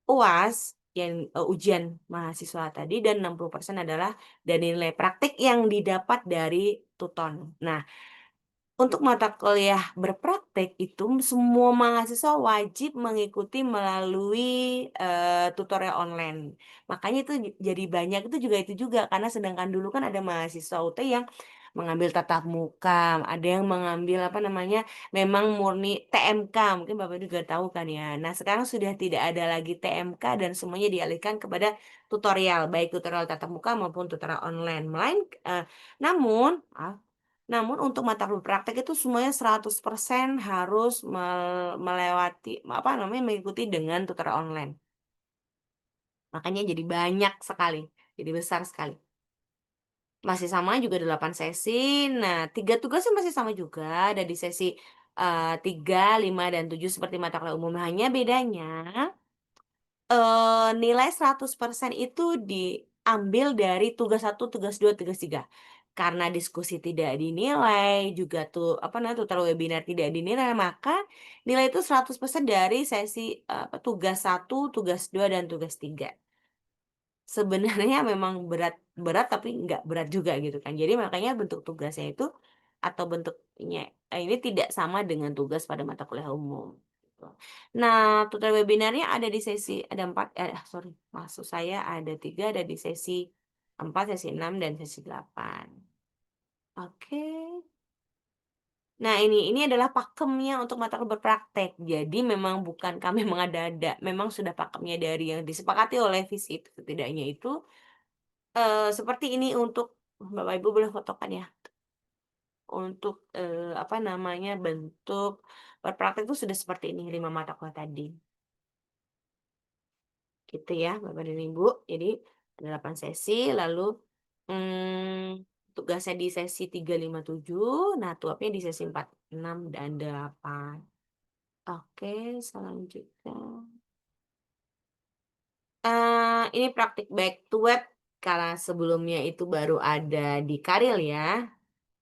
UAS yang ujian mahasiswa tadi, dan 60% adalah dari nilai praktik yang didapat dari tuton. Nah, untuk mata kuliah berpraktek itu semua mahasiswa wajib mengikuti melalui, tutorial online. Makanya itu jadi banyak itu juga karena sedangkan dulu kan ada mahasiswa UT yang mengambil tatap muka, ada yang mengambil apa namanya, memang murni TMK, mungkin Bapak juga tahu kan ya. Nah, sekarang sudah tidak ada lagi TMK dan semuanya dialihkan kepada tutorial, baik tutorial tatap muka maupun tutorial online. Namun namun untuk mata kuliah praktek itu semuanya 100% harus melewati apa namanya, mengikuti dengan tutorial online. Makanya jadi banyak sekali, jadi besar sekali. Masih sama juga 8 sesi. Nah, 3 tugasnya masih sama juga, ada di sesi 3, 5, dan 7 seperti mata kuliah umum. Hanya bedanya nilai 100% itu diambil dari tugas 1, tugas 2, tugas 3. Karena diskusi tidak dinilai, juga tuh, apa namanya, tutorial webinar tidak dinilai, maka nilai itu 100% dari sesi, tugas 1, tugas 2, dan tugas 3. Sebenarnya memang berat berat tapi nggak berat juga gitu kan. Jadi makanya bentuk tugasnya itu atau bentuknya ini tidak sama dengan tugas pada mata kuliah umum, gitu. Nah, tutorial webinarnya ada di sesi ada 4 sorry, maksud saya ada 3, ada di sesi 4, sesi 6, dan sesi 8. Oke. Nah, ini adalah pakemnya untuk mata kuliah berpraktek. Jadi memang bukan kami mengada-ada, memang sudah pakemnya dari yang disepakati oleh visi itu setidaknya itu. Seperti ini untuk Bapak Ibu boleh fotokan ya, untuk, apa namanya, bentuk berpraktek itu sudah seperti ini 5 mata kuliah tadi, gitu ya Bapak dan Ibu. Jadi ada 8 sesi, lalu, tugasnya di sesi 3, 5, 7, nah tuapnya di sesi 4, 6, dan 8. Oke, selanjutnya. Ini praktik back to web, karena sebelumnya itu baru ada di Karil ya.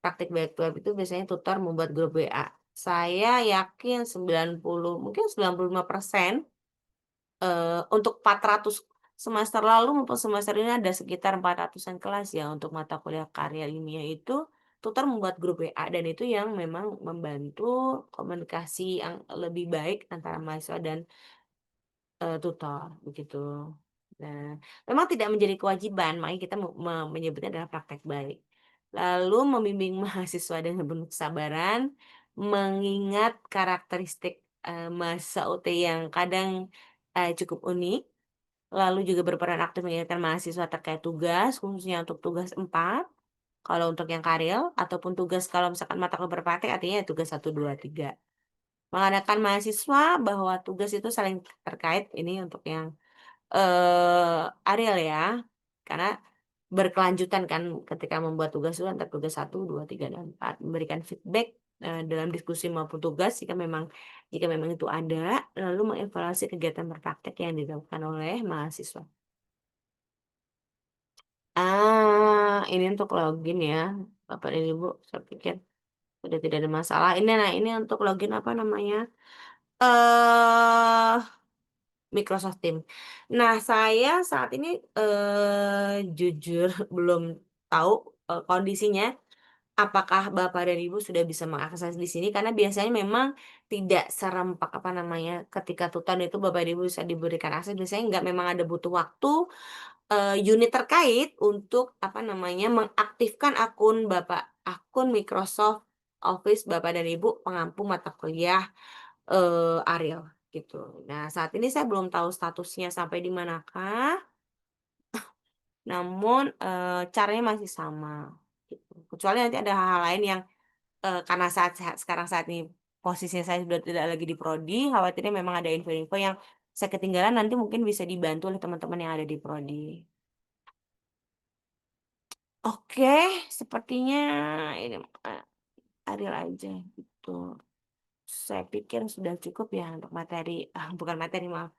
Praktik back to web itu biasanya tutor membuat grup WA. Saya yakin 90, mungkin 95%, untuk 400 semester lalu maupun semester ini ada sekitar 400-an kelas ya untuk mata kuliah karya ilmiah itu tutor membuat grup WA, dan itu yang memang membantu komunikasi yang lebih baik antara mahasiswa dan tutor, begitu. Nah, memang tidak menjadi kewajiban, makanya kita menyebutnya adalah praktek baik. Lalu membimbing mahasiswa dengan penuh kesabaran, mengingat karakteristik, mahasiswa UT yang kadang, cukup unik, lalu juga berperan aktif mengingatkan mahasiswa terkait tugas, khususnya untuk tugas 4, kalau untuk yang karya, ataupun tugas kalau misalkan mata kuliah berpraktek artinya tugas 1, 2, 3. Mengadakan mahasiswa bahwa tugas itu saling terkait, ini untuk yang Ariel ya, karena berkelanjutan kan ketika membuat tugas itu antara tugas 1, 2, 3, dan 4, memberikan feedback, dalam diskusi maupun tugas jika memang itu ada, lalu mengevaluasi kegiatan berpraktek yang dilakukan oleh mahasiswa. Ini untuk login ya, Bapak dan Ibu, saya pikir sudah tidak ada masalah. Ini untuk login apa namanya, eh Microsoft Teams. Nah, saya saat ini, jujur belum tahu, kondisinya apakah Bapak dan Ibu sudah bisa mengakses di sini? Karena biasanya memang tidak serempak apa namanya, ketika tutan itu Bapak dan Ibu bisa diberikan akses, biasanya nggak, memang ada butuh waktu, unit terkait untuk apa namanya, mengaktifkan akun Microsoft Office Bapak dan Ibu pengampu mata kuliah, Ariel gitu. Nah, saat ini saya belum tahu statusnya sampai di manakah, namun, caranya masih sama gitu. Kecuali nanti ada hal-hal lain yang karena saat ini posisinya saya sudah tidak lagi di prodi, khawatirnya memang ada info-info yang saya ketinggalan, nanti mungkin bisa dibantu oleh teman-teman yang ada di prodi. Oke, sepertinya ini, Ariel aja gitu. Saya pikir sudah cukup ya untuk materi, bukan materi, maaf,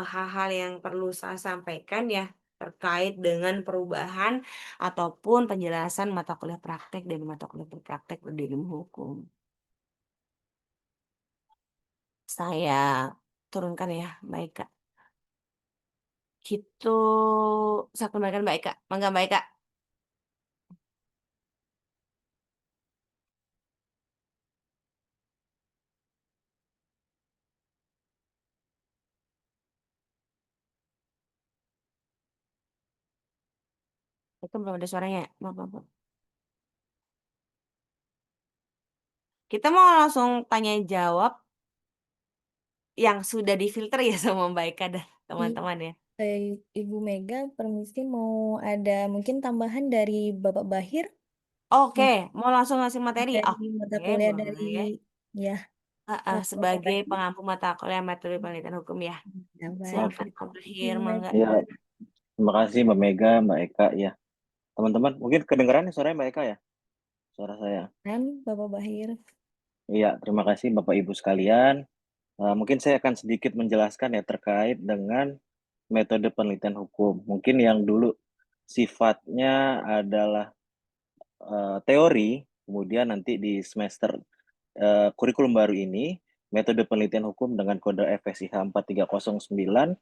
hal-hal yang perlu saya sampaikan ya, terkait dengan perubahan ataupun penjelasan mata kuliah praktek dan mata kuliah berpraktek di ilmu hukum. Saya turunkan ya, baik Kak. Gitu, saya kembalikan Mbak Eka. Mangga Mbak Eka. Itu belum ada suaranya ya? Maaf, maaf, maaf. Kita mau langsung tanya jawab yang sudah difilter ya sama Mbak Eka dan I- teman-teman ya. Ibu Mega, permisi mau ada mungkin tambahan dari Bapak Bahir Oke, mau langsung ngasih materi? dari mata Oke, kuliah dari boleh. ya Bapak Sebagai Bahir. pengampu mata kuliah metode penelitian hukum ya. Ya, baik. Silakan Pak Bahir, Ibu mangga. Mega, Iya, terima kasih Mbak Mega, Mbak Eka ya. Teman-teman, mungkin kedengeran nih suaranya Mbak Eka ya? Suara saya. kan Bapak Bahir. Iya, terima kasih Bapak Ibu sekalian. Mungkin saya akan sedikit menjelaskan ya terkait dengan metode penelitian hukum. Mungkin yang dulu sifatnya adalah teori, kemudian nanti di semester kurikulum baru ini, metode penelitian hukum dengan kode FSIH 4309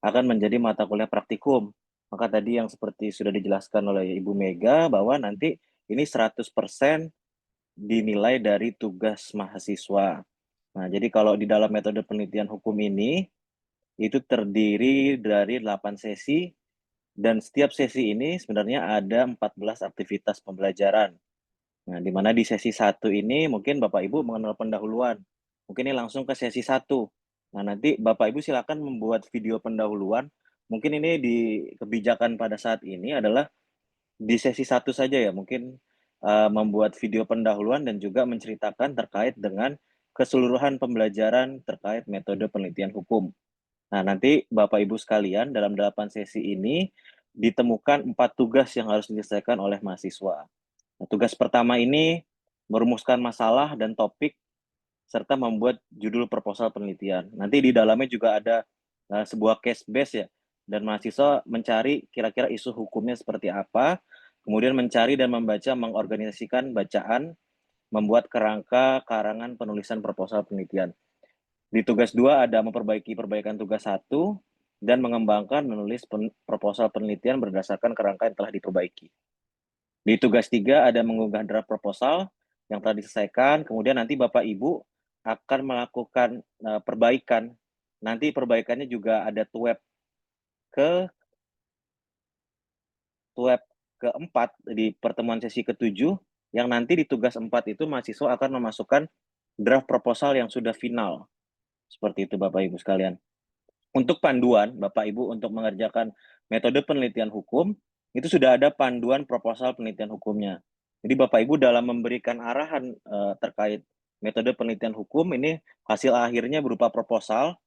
akan menjadi mata kuliah praktikum. Maka tadi yang seperti sudah dijelaskan oleh Ibu Mega bahwa nanti ini 100% dinilai dari tugas mahasiswa. Nah, jadi kalau di dalam metode penelitian hukum ini itu terdiri dari 8 sesi dan setiap sesi ini sebenarnya ada 14 aktivitas pembelajaran. Nah, di mana di sesi 1 ini mungkin Bapak Ibu mengenal pendahuluan. Mungkin ini langsung ke sesi 1. Nah, nanti Bapak Ibu silakan membuat video pendahuluan. Mungkin ini di kebijakan pada saat ini adalah di sesi 1 saja ya, mungkin membuat video pendahuluan dan juga menceritakan terkait dengan keseluruhan pembelajaran terkait metode penelitian hukum. Nah, nanti Bapak Ibu sekalian dalam 8 sesi ini ditemukan 4 tugas yang harus diselesaikan oleh mahasiswa. Nah, tugas pertama ini merumuskan masalah dan topik serta membuat judul proposal penelitian. Nanti di dalamnya juga ada sebuah case base ya, dan mahasiswa mencari kira-kira isu hukumnya seperti apa, kemudian mencari dan membaca, mengorganisasikan bacaan, membuat kerangka karangan penulisan proposal penelitian. Di tugas 2 ada memperbaiki perbaikan tugas 1 dan mengembangkan menulis proposal penelitian berdasarkan kerangka yang telah diperbaiki. Di tugas 3 ada mengunggah draft proposal yang telah diselesaikan, kemudian nanti Bapak Ibu akan melakukan perbaikan. Nanti perbaikannya juga ada ke tuep keempat di pertemuan sesi ketujuh, yang nanti di tugas 4 itu mahasiswa akan memasukkan draft proposal yang sudah final. Seperti itu Bapak Ibu sekalian. Untuk panduan Bapak Ibu untuk mengerjakan metode penelitian hukum, itu sudah ada panduan proposal penelitian hukumnya. Jadi Bapak Ibu dalam memberikan arahan terkait metode penelitian hukum ini hasil akhirnya berupa proposal.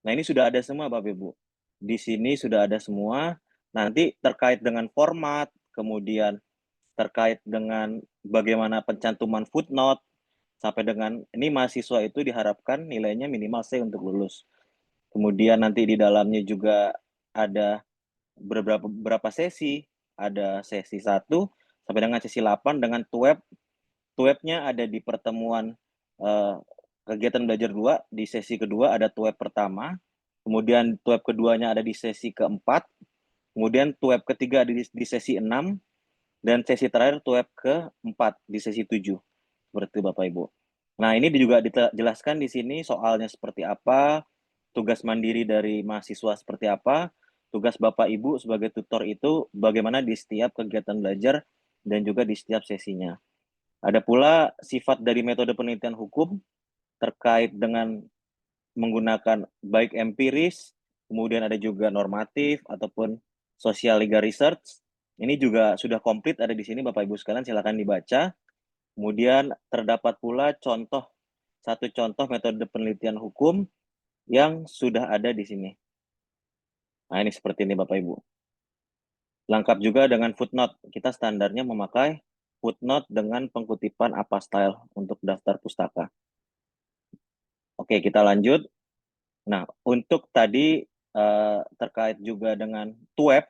Nah, ini sudah ada semua Bapak Ibu. Di sini sudah ada semua. Nanti terkait dengan format, kemudian terkait dengan bagaimana pencantuman footnote, sampai dengan ini mahasiswa itu diharapkan nilainya minimal C untuk lulus. Kemudian nanti di dalamnya juga ada beberapa sesi, ada sesi 1 sampai dengan sesi 8 dengan tuepnya ada di pertemuan kegiatan belajar 2, di sesi kedua ada tuep pertama, kemudian tuep keduanya ada di sesi keempat, kemudian tuep ketiga di sesi 6, dan sesi terakhir TUEP ke-4 di sesi 7. Seperti itu Bapak Ibu. Nah, ini juga dijelaskan di sini soalnya seperti apa, tugas mandiri dari mahasiswa seperti apa, tugas Bapak Ibu sebagai tutor itu bagaimana di setiap kegiatan belajar dan juga di setiap sesinya. Ada pula sifat dari metode penelitian hukum terkait dengan menggunakan baik empiris, kemudian ada juga normatif ataupun social legal research. Ini juga sudah komplit ada di sini Bapak Ibu sekalian, silakan dibaca. Kemudian terdapat pula satu contoh metode penelitian hukum yang sudah ada di sini. Nah, ini seperti ini Bapak Ibu. Lengkap juga dengan footnote. Kita standarnya memakai footnote dengan pengkutipan apostyle untuk daftar pustaka. Oke, kita lanjut. Nah, untuk tadi terkait juga dengan TUEP,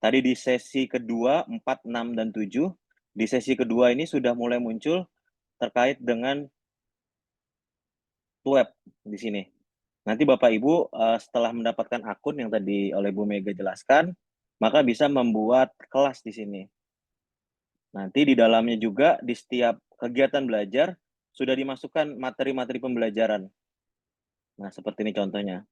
tadi di sesi kedua, 4, 6, dan 7, di sesi kedua ini sudah mulai muncul terkait dengan TUEP di sini. Nanti Bapak Ibu setelah mendapatkan akun yang tadi oleh Bu Mega jelaskan, maka bisa membuat kelas di sini. Nanti di dalamnya juga di setiap kegiatan belajar sudah dimasukkan materi-materi pembelajaran. Nah, seperti ini contohnya.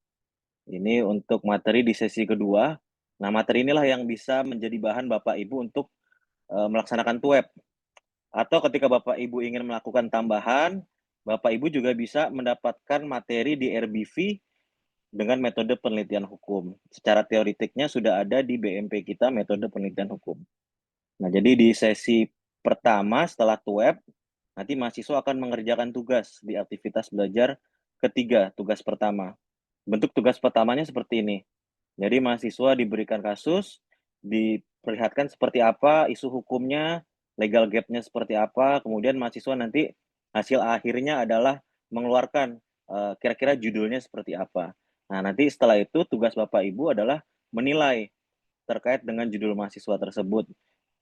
Ini untuk materi di sesi kedua. Nah, materi inilah yang bisa menjadi bahan Bapak Ibu untuk melaksanakan TUEP. Atau ketika Bapak Ibu ingin melakukan tambahan, Bapak Ibu juga bisa mendapatkan materi di RBV dengan metode penelitian hukum. Secara teoritiknya sudah ada di BMP kita metode penelitian hukum. Nah, jadi di sesi pertama setelah TUEP, nanti mahasiswa akan mengerjakan tugas di aktivitas belajar ketiga, tugas pertama. Bentuk tugas pertamanya seperti ini. Jadi mahasiswa diberikan kasus, diperlihatkan seperti apa isu hukumnya, legal gap-nya seperti apa, kemudian mahasiswa nanti hasil akhirnya adalah mengeluarkan kira-kira judulnya seperti apa. Nah, nanti setelah itu tugas Bapak Ibu adalah menilai terkait dengan judul mahasiswa tersebut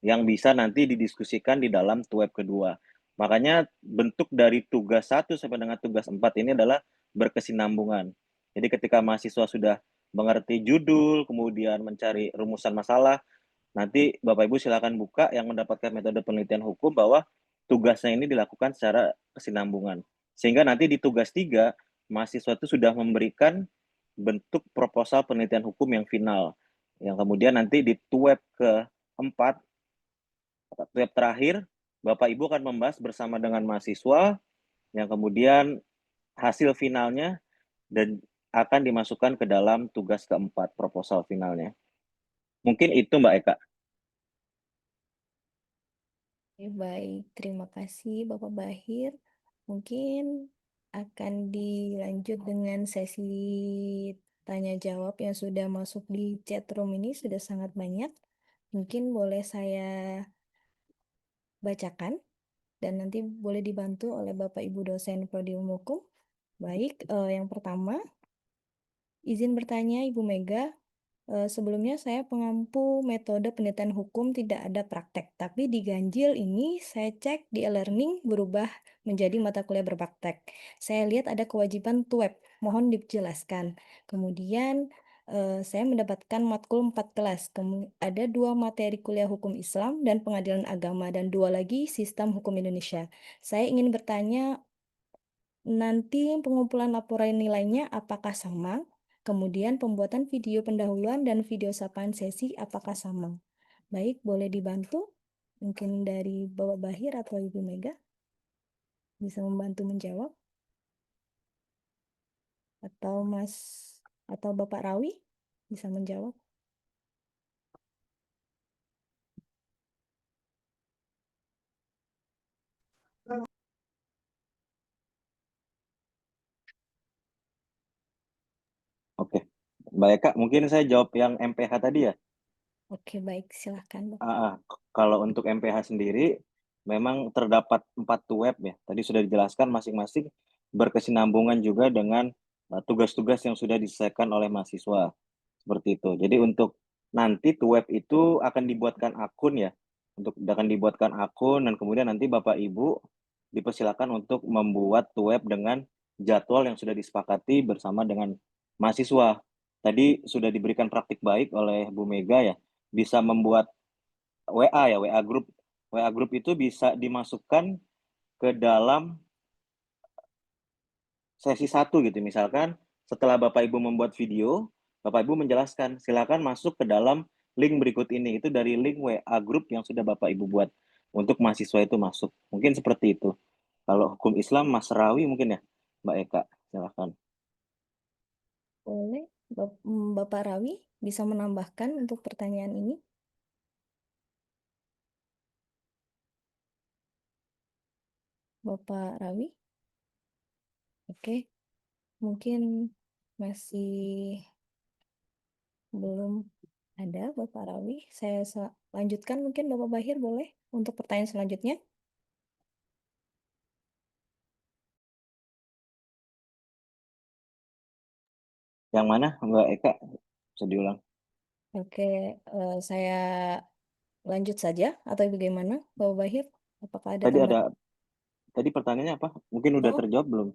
yang bisa nanti didiskusikan di dalam TUEP kedua. Makanya bentuk dari tugas 1 sampai dengan tugas 4 ini adalah berkesinambungan. Jadi ketika mahasiswa sudah mengerti judul, kemudian mencari rumusan masalah, nanti Bapak Ibu silakan buka yang mendapatkan metode penelitian hukum bahwa tugasnya ini dilakukan secara kesinambungan. Sehingga nanti di tugas 3, mahasiswa itu sudah memberikan bentuk proposal penelitian hukum yang final. Yang kemudian nanti di TUEP ke-4, TUEP terakhir, Bapak Ibu akan membahas bersama dengan mahasiswa yang kemudian hasil finalnya dan akan dimasukkan ke dalam tugas keempat, proposal finalnya. Mungkin itu Mbak Eka. Baik, terima kasih Bapak Bahir. Mungkin akan dilanjut dengan sesi tanya jawab yang sudah masuk di chat room ini sudah sangat banyak. Mungkin boleh saya bacakan dan nanti boleh dibantu oleh Bapak Ibu dosen Prodi Ilmu Hukum. Baik, yang pertama, izin bertanya Ibu Mega. Sebelumnya saya pengampu metode penelitian hukum tidak ada praktek, tapi di Ganjil ini saya cek di e-learning berubah menjadi mata kuliah berpraktek. Saya lihat ada kewajiban TUEP, mohon dijelaskan. Kemudian saya mendapatkan matkul 4 kelas, ada 2 materi kuliah hukum Islam dan pengadilan agama, dan 2 lagi sistem hukum Indonesia. Saya ingin bertanya, nanti pengumpulan laporan nilainya apakah sama? Kemudian pembuatan video pendahuluan dan video sapaan sesi apakah sama? Baik, boleh dibantu? Mungkin dari Bapak Bahir atau Ibu Mega bisa membantu menjawab? Atau atau Bapak Rawi bisa menjawab? Oke. Mbak Eka, mungkin saya jawab yang MPH tadi ya. Oke, baik, silahkan Bapak. Kalau untuk MPH sendiri, memang terdapat 4 TUEP ya. Tadi sudah dijelaskan masing-masing berkesinambungan juga dengan tugas-tugas yang sudah diselesaikan oleh mahasiswa. Seperti itu. Jadi untuk nanti TUEP itu akan dibuatkan akun ya. Akan dibuatkan akun dan kemudian nanti Bapak Ibu dipersilakan untuk membuat TUEP dengan jadwal yang sudah disepakati bersama dengan mahasiswa. Tadi sudah diberikan praktik baik oleh Bu Mega ya, bisa membuat WA ya, WA group. WA group itu bisa dimasukkan ke dalam sesi satu gitu. Misalkan setelah Bapak Ibu membuat video, Bapak Ibu menjelaskan, silakan masuk ke dalam link berikut ini. Itu dari link WA group yang sudah Bapak Ibu buat untuk mahasiswa itu masuk. Mungkin seperti itu. Kalau hukum Islam, Mas Rawi mungkin ya, Mbak Eka, silakan. Boleh, Bapak Rawi bisa menambahkan untuk pertanyaan ini? Bapak Rawi? Oke, mungkin masih belum ada Bapak Rawi. Saya lanjutkan mungkin Bapak Bahir boleh untuk pertanyaan selanjutnya. Yang mana, Mbak Eka? Bisa diulang. Oke, saya lanjut saja atau bagaimana Bapak Bahir? Apakah ada Tadi tambahan? tadi pertanyaannya apa? Mungkin udah Oh, terjawab belum?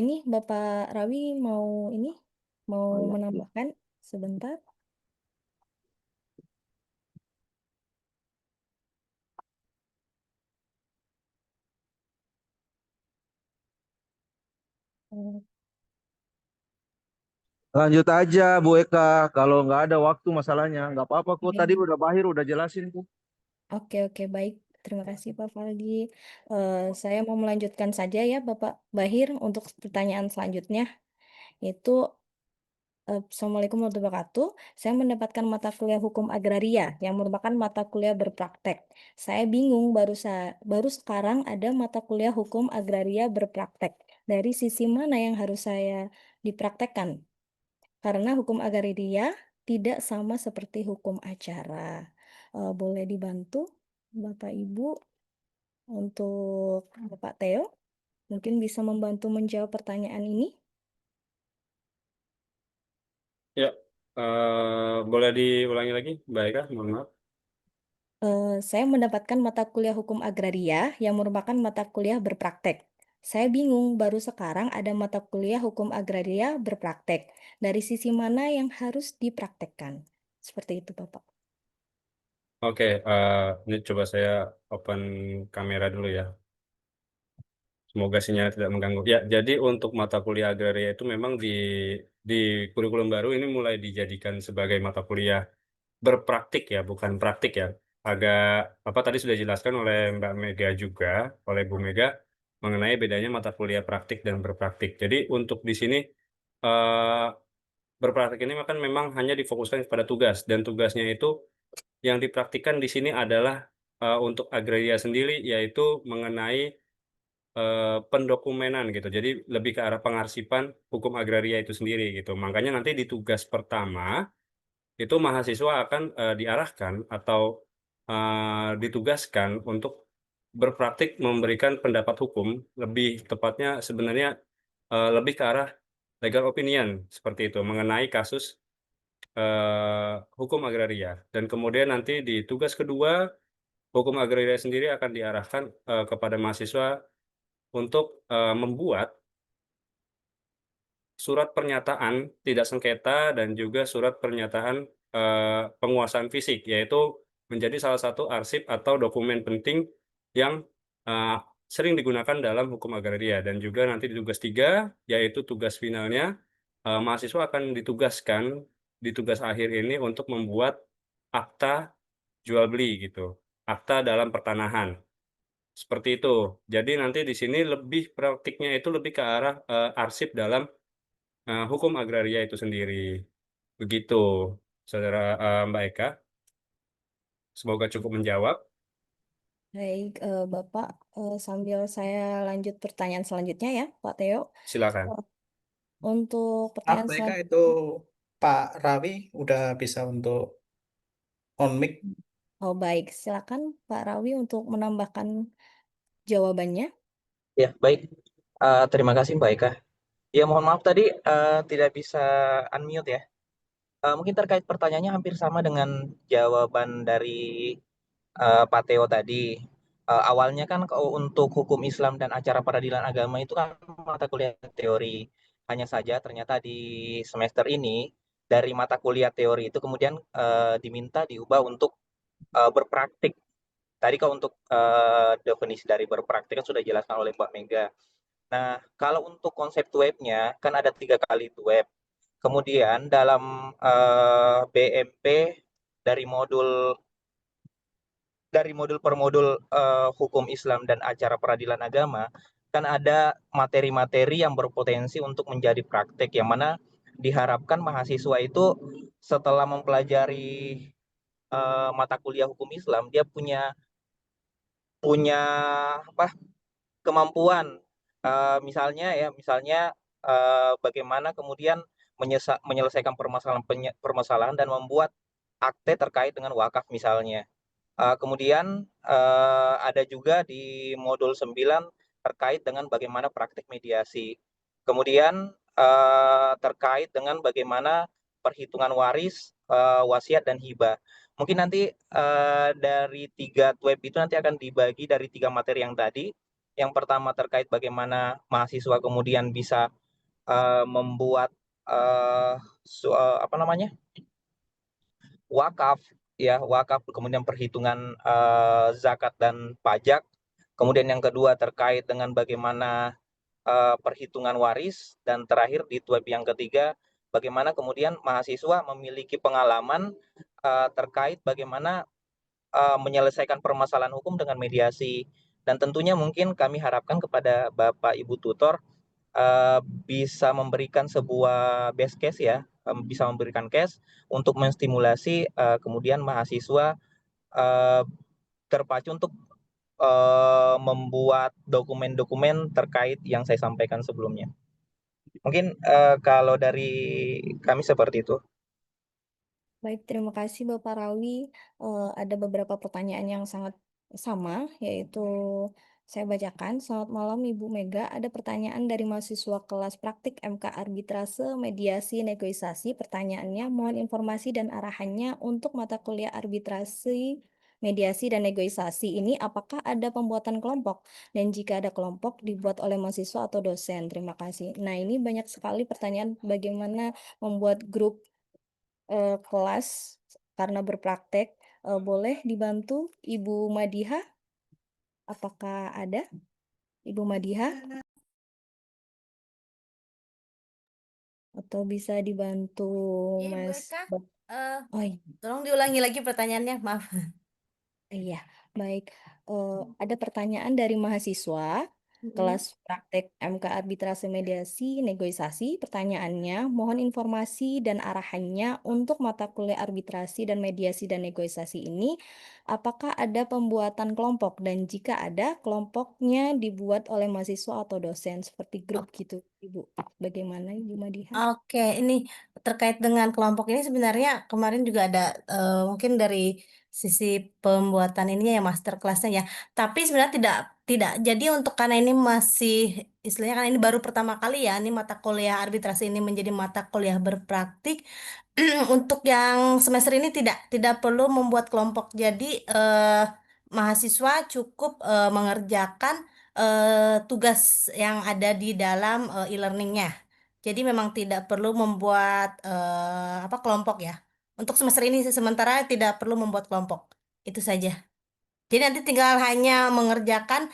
ini Bapak Rawi mau Oh iya, iya. menambahkan sebentar. Eh, Lanjut aja Bu Eka, kalau nggak ada waktu masalahnya, nggak apa-apa kok. Tadi Oke, udah Bahir udah jelasin kok. oke, baik. Terima kasih Pak Faldi. Saya mau melanjutkan saja ya Bapak Bahir untuk pertanyaan selanjutnya. Itu Assalamualaikum warahmatullahi wabarakatuh. Saya mendapatkan mata kuliah hukum agraria yang merupakan mata kuliah berpraktek. Saya bingung baru sekarang ada mata kuliah hukum agraria berpraktek. Dari sisi mana yang harus saya dipraktekkan? Karena hukum agraria tidak sama seperti hukum acara. Boleh dibantu Bapak Ibu untuk Bapak Theo? Mungkin bisa membantu menjawab pertanyaan ini. Ya, boleh diulangi lagi, Mbak Eka, mohon maaf. Saya mendapatkan mata kuliah hukum agraria yang merupakan mata kuliah berpraktek. Saya bingung, baru sekarang ada mata kuliah hukum agraria berpraktek. Dari sisi mana yang harus dipraktekkan? Seperti itu, Bapak. Oke, ini coba saya open kamera dulu ya. Semoga sinyal tidak mengganggu. Ya, jadi untuk mata kuliah agraria itu memang di kurikulum baru ini mulai dijadikan sebagai mata kuliah berpraktik ya, bukan praktik ya. Agak apa tadi sudah dijelaskan oleh Mbak Mega juga, oleh Bu Mega mengenai bedanya mata kuliah praktik dan berpraktik. Jadi untuk di sini eh, berpraktik ini kan memang hanya difokuskan pada tugas dan tugasnya itu yang dipraktikkan di sini adalah untuk agraria sendiri yaitu mengenai pendokumenan gitu. Jadi lebih ke arah pengarsipan hukum agraria itu sendiri gitu. Makanya nanti di tugas pertama itu mahasiswa akan diarahkan atau ditugaskan untuk berpraktik memberikan pendapat hukum, lebih tepatnya sebenarnya lebih ke arah legal opinion seperti itu mengenai kasus hukum agraria. Dan kemudian nanti di tugas kedua, hukum agraria sendiri akan diarahkan kepada mahasiswa untuk membuat surat pernyataan tidak sengketa dan juga surat pernyataan penguasaan fisik, yaitu menjadi salah satu arsip atau dokumen penting yang eh, sering digunakan dalam hukum agraria. Dan juga nanti di tugas tiga, yaitu tugas finalnya, mahasiswa akan ditugaskan di tugas akhir ini untuk membuat akta jual beli gitu, akta dalam pertanahan. Seperti itu. Jadi nanti di sini lebih praktiknya itu lebih ke arah arsip dalam hukum agraria itu sendiri. Begitu, Saudara Mbak Eka. Semoga cukup menjawab. Baik, Bapak, sambil saya lanjut pertanyaan selanjutnya ya, Pak Theo. Silakan. Eh, Untuk Maaf pertanyaan mereka itu selanjutnya, Pak Rawi udah bisa untuk on mic. oh baik, silakan Pak Rawi untuk menambahkan jawabannya. Ya, baik. Terima kasih Mbak Eka. Ya, mohon maaf tadi tidak bisa unmute ya. Mungkin terkait pertanyaannya hampir sama dengan jawaban dari Pak Teo tadi. Awalnya kan kalau untuk hukum Islam dan acara peradilan agama itu kan mata kuliah teori. Hanya saja ternyata di semester ini dari mata kuliah teori itu kemudian diminta diubah untuk berpraktik. Tadi kalau untuk definisi dari berpraktik kan sudah dijelaskan oleh Mbak Mega. Nah, kalau untuk konsep webnya kan ada 3 kali web. Kemudian dalam BMP dari modul per modul hukum Islam dan acara peradilan agama kan ada materi-materi yang berpotensi untuk menjadi praktek, yang mana diharapkan mahasiswa itu setelah mempelajari mata kuliah hukum Islam dia punya apa kemampuan, misalnya bagaimana kemudian menyelesaikan permasalahan dan membuat akte terkait dengan wakaf misalnya. Kemudian ada juga di modul 9 terkait dengan bagaimana praktik mediasi. Kemudian terkait dengan bagaimana perhitungan waris, wasiat dan hibah. Mungkin nanti dari 3 web itu nanti akan dibagi dari 3 materi yang tadi. Yang pertama terkait bagaimana mahasiswa kemudian bisa membuat wakaf, kemudian perhitungan zakat dan pajak. Kemudian yang kedua terkait dengan bagaimana perhitungan waris, dan terakhir di web yang ketiga bagaimana kemudian mahasiswa memiliki pengalaman terkait bagaimana menyelesaikan permasalahan hukum dengan mediasi. Dan tentunya mungkin kami harapkan kepada Bapak Ibu tutor bisa memberikan sebuah best case ya, bisa memberikan case untuk menstimulasi kemudian mahasiswa terpacu untuk membuat dokumen-dokumen terkait yang saya sampaikan sebelumnya. Mungkin kalau dari kami seperti itu. Baik, terima kasih Bapak Rawi. Ada beberapa pertanyaan yang sangat sama, yaitu saya bacakan. Selamat malam Ibu Mega. Ada pertanyaan dari mahasiswa kelas praktik MK Arbitrase Mediasi Negosiasi. Pertanyaannya, mohon informasi dan arahannya untuk mata kuliah arbitrasi, mediasi, dan negosiasi ini apakah ada pembuatan kelompok? Dan jika ada kelompok, dibuat oleh mahasiswa atau dosen? Terima kasih. Nah, ini banyak sekali pertanyaan bagaimana membuat grup kelas karena berpraktek. Boleh dibantu Ibu Madiha? Apakah ada Ibu Madiha? Atau bisa dibantu Iya, Bu Mas Eka. Oh iya. Tolong diulangi lagi pertanyaannya, maaf. Iya, baik. Ada pertanyaan dari mahasiswa kelas praktek MK Arbitrase Mediasi Negosiasi. Pertanyaannya, mohon informasi dan arahannya untuk mata kuliah arbitrasi dan mediasi dan negosiasi ini, apakah ada pembuatan kelompok? Dan jika ada, kelompoknya dibuat oleh mahasiswa atau dosen seperti grup gitu, Ibu. Bagaimana Ibu Madiha? Oke, ini terkait dengan kelompok ini sebenarnya kemarin juga ada mungkin dari sisi pembuatan ininya ya master kelasnya ya. Tapi sebenarnya tidak. Jadi untuk karena ini masih istilahnya kan ini baru pertama kali ya ini mata kuliah arbitrasi ini menjadi mata kuliah berpraktik. Untuk yang semester ini tidak perlu membuat kelompok. Jadi mahasiswa cukup mengerjakan tugas yang ada di dalam e-learningnya. Jadi memang tidak perlu membuat kelompok ya. Untuk semester ini sementara tidak perlu membuat kelompok. Itu saja. Jadi nanti tinggal hanya mengerjakan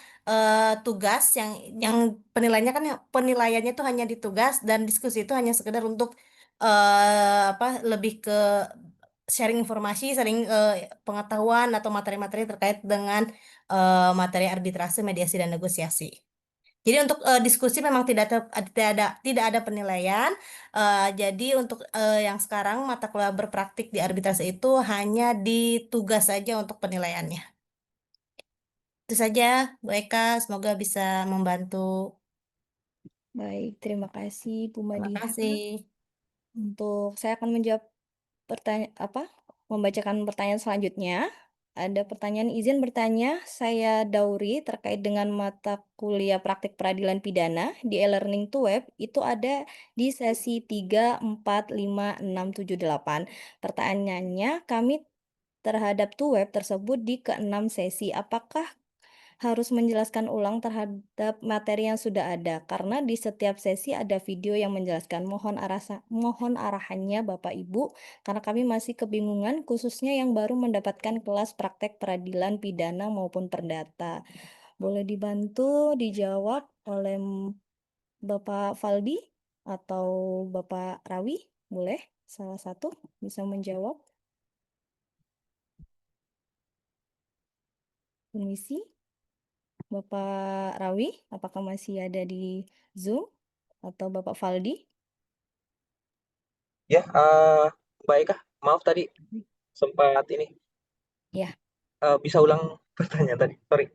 tugas yang penilaiannya itu hanya di tugas, dan diskusi itu hanya sekedar untuk lebih ke sharing informasi, sharing pengetahuan atau materi-materi terkait dengan materi arbitrase, mediasi, dan negosiasi. Jadi untuk diskusi memang tidak ada penilaian. Jadi untuk yang sekarang mata kuliah berpraktik di arbitrase itu hanya di tugas saja untuk penilaiannya. Itu saja, Bu Eka. Semoga bisa membantu. Baik, terima kasih Bu Terima Madiha. kasih. Untuk saya akan menjawab membacakan pertanyaan selanjutnya. Ada pertanyaan izin bertanya, saya Dauri terkait dengan mata kuliah praktik peradilan pidana di e-learning to web itu ada di sesi 3, 4, 5, 6, 7, 8. Pertanyaannya, kami terhadap to web tersebut di ke-6 sesi. Apakah harus menjelaskan ulang terhadap materi yang sudah ada, karena di setiap sesi ada video yang menjelaskan. Mohon arahannya Bapak Ibu, karena kami masih kebingungan, khususnya yang baru mendapatkan kelas praktek peradilan pidana maupun perdata. Boleh dibantu dijawab oleh Bapak Faldi atau Bapak Rawi? Boleh salah satu bisa menjawab? Permisi, Bapak Rawi, apakah masih ada di Zoom atau Bapak Faldi? Ya, baik Kak. Maaf tadi sempat ini. Ya. Bisa ulang pertanyaan tadi. Sorry.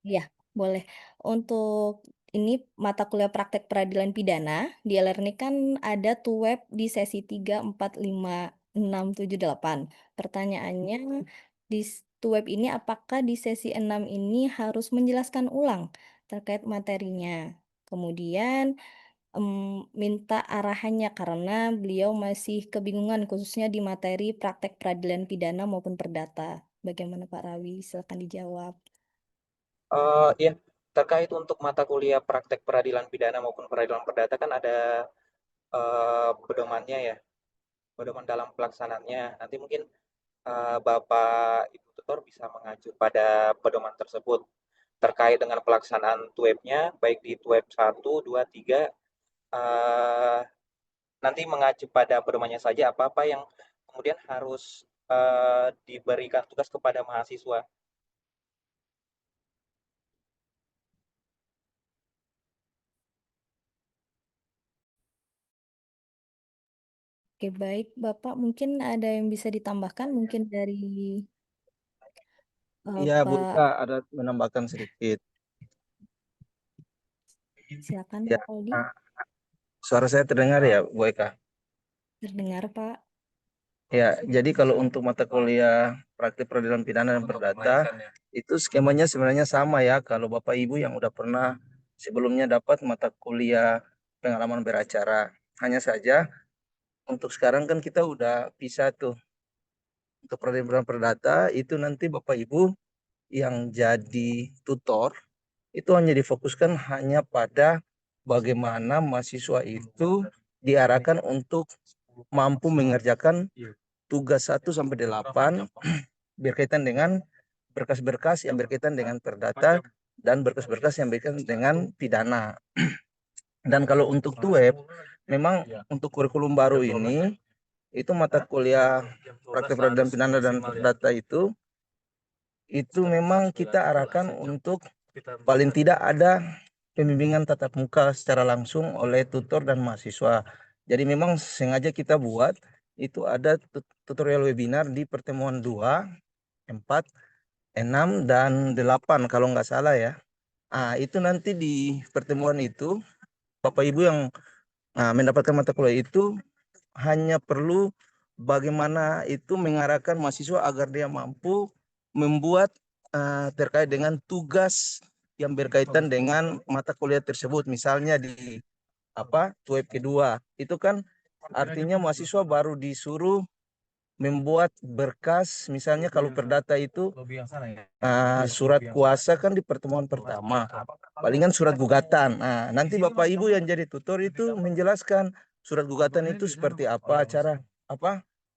Iya, boleh. Untuk ini mata kuliah praktek peradilan pidana, di LR ini kan ada web di sesi 3, 4, 5, 6, 7, 8. Pertanyaannya, di web ini apakah di sesi 6 ini harus menjelaskan ulang terkait materinya? Kemudian minta arahannya karena beliau masih kebingungan khususnya di materi praktek peradilan pidana maupun perdata. Bagaimana Pak Rawi? Silakan dijawab. Ya, terkait untuk mata kuliah praktek peradilan pidana maupun peradilan perdata kan ada pedomannya ya, pedoman dalam pelaksanaannya. Nanti mungkin Bapak Ibu tutor bisa mengacu pada pedoman tersebut terkait dengan pelaksanaan TUEP-nya, baik di TUEP 1, 2, 3, nanti mengacu pada pedomannya saja apa-apa yang kemudian harus diberikan tugas kepada mahasiswa. Oke, baik, Bapak. Mungkin ada yang bisa ditambahkan, mungkin dari Iya, Bu Pak. Eka, ada menambahkan sedikit. Silakan, Ya, Pak Aldi. suara saya terdengar ya, Bu Eka? Terdengar, Pak. Ya, jadi kalau untuk mata kuliah praktik peradilan pidana dan perdata, itu skemanya sebenarnya sama ya. Kalau Bapak Ibu yang udah pernah sebelumnya dapat mata kuliah pengalaman beracara. Hanya saja untuk sekarang kan kita udah bisa tuh. Untuk peradilan perdata itu nanti Bapak Ibu yang jadi tutor itu hanya difokuskan hanya pada bagaimana mahasiswa itu diarahkan untuk mampu mengerjakan tugas 1 sampai 8 berkaitan dengan berkas-berkas yang berkaitan dengan perdata dan berkas-berkas yang berkaitan dengan pidana. Dan kalau untuk TUEP, memang untuk kurikulum baru ini, itu mata kuliah praktek peradilan pidana dan perdata itu memang kita arahkan untuk paling tidak ada pembimbingan tatap muka secara langsung oleh tutor dan mahasiswa. Jadi memang sengaja kita buat itu ada tutorial webinar di pertemuan 2, 4, 6, dan 8 kalau nggak salah ya. Itu nanti di pertemuan itu Bapak Ibu yang mendapatkan mata kuliah itu hanya perlu bagaimana itu mengarahkan mahasiswa agar dia mampu membuat terkait dengan tugas yang berkaitan dengan mata kuliah tersebut. Misalnya di TUEP kedua, itu kan artinya mahasiswa baru disuruh membuat berkas, misalnya kalau perdata itu surat kuasa kan di pertemuan pertama, palingan surat gugatan. Nanti Bapak Ibu yang jadi tutor itu menjelaskan surat gugatan itu seperti apa, cara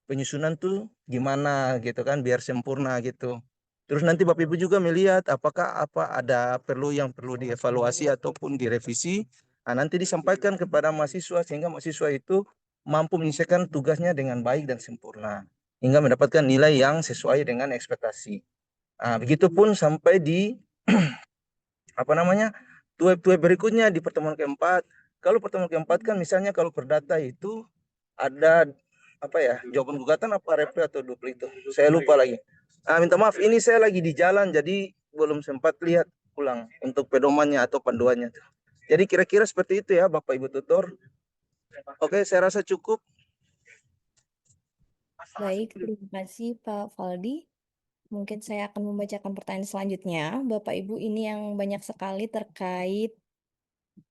penyusunan tuh gimana gitu kan biar sempurna gitu. Terus nanti Bapak Ibu juga melihat apakah ada yang perlu dievaluasi ataupun direvisi. Nanti disampaikan kepada mahasiswa sehingga mahasiswa itu mampu menyelesaikan tugasnya dengan baik dan sempurna hingga mendapatkan nilai yang sesuai dengan ekspektasi. Begitupun sampai di TUEP berikutnya di pertemuan keempat. Kalau pertemuan keempat kan misalnya kalau perdata itu ada jawaban gugatan apa repli atau dupli itu. Saya lupa lagi. Minta maaf ini saya lagi di jalan jadi belum sempat lihat ulang untuk pedomannya atau panduannya. Jadi kira-kira seperti itu ya Bapak Ibu tutor. Oke, saya rasa cukup. Baik, terima kasih Pak Faldi. Mungkin saya akan membacakan pertanyaan selanjutnya. Bapak Ibu, ini yang banyak sekali terkait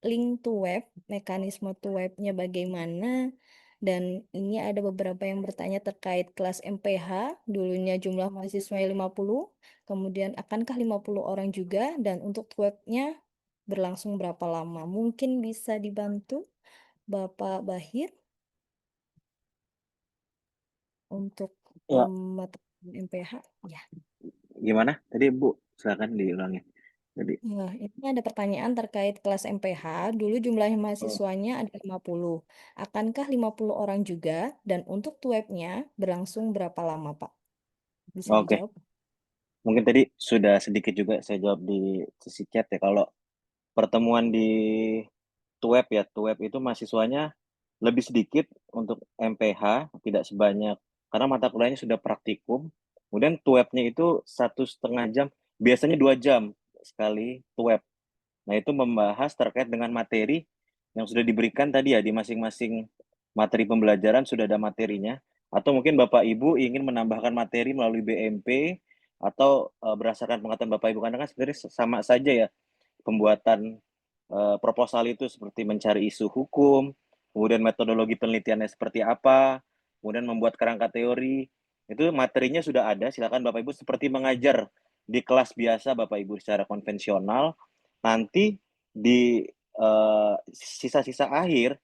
link to web, mekanisme to webnya bagaimana. Dan ini ada beberapa yang bertanya terkait kelas MPH, dulunya jumlah mahasiswanya 50, kemudian akankah 50 orang juga, dan untuk webnya berlangsung berapa lama? Mungkin bisa dibantu Bapak Bahir untuk Ya, mata MPH. Ya. gimana? Tadi Bu, silakan diulangi. Jadi, Nah, ini ada pertanyaan terkait kelas MPH. Dulu jumlah oh, mahasiswanya ada 50. Akankah 50 orang juga? Dan untuk webnya berlangsung berapa lama, Pak? Bisa oke. dijawab? Mungkin tadi sudah sedikit juga saya jawab di sesi chat ya. Kalau pertemuan di Tuweb ya, Tuweb itu mahasiswanya lebih sedikit untuk MPH, tidak sebanyak karena mata kuliahnya sudah praktikum. Kemudian Tuwebnya itu 1,5 jam, biasanya 2 jam sekali Tuweb. Nah, itu membahas terkait dengan materi yang sudah diberikan tadi ya, di masing-masing materi pembelajaran sudah ada materinya, atau mungkin Bapak Ibu ingin menambahkan materi melalui BMP, atau berdasarkan pengetahuan Bapak Ibu, karena kan sebenarnya sama saja ya, pembuatan proposal itu seperti mencari isu hukum, kemudian metodologi penelitiannya seperti apa, kemudian membuat kerangka teori, itu materinya sudah ada, silakan Bapak Ibu seperti mengajar di kelas biasa Bapak Ibu secara konvensional. Nanti di sisa-sisa akhir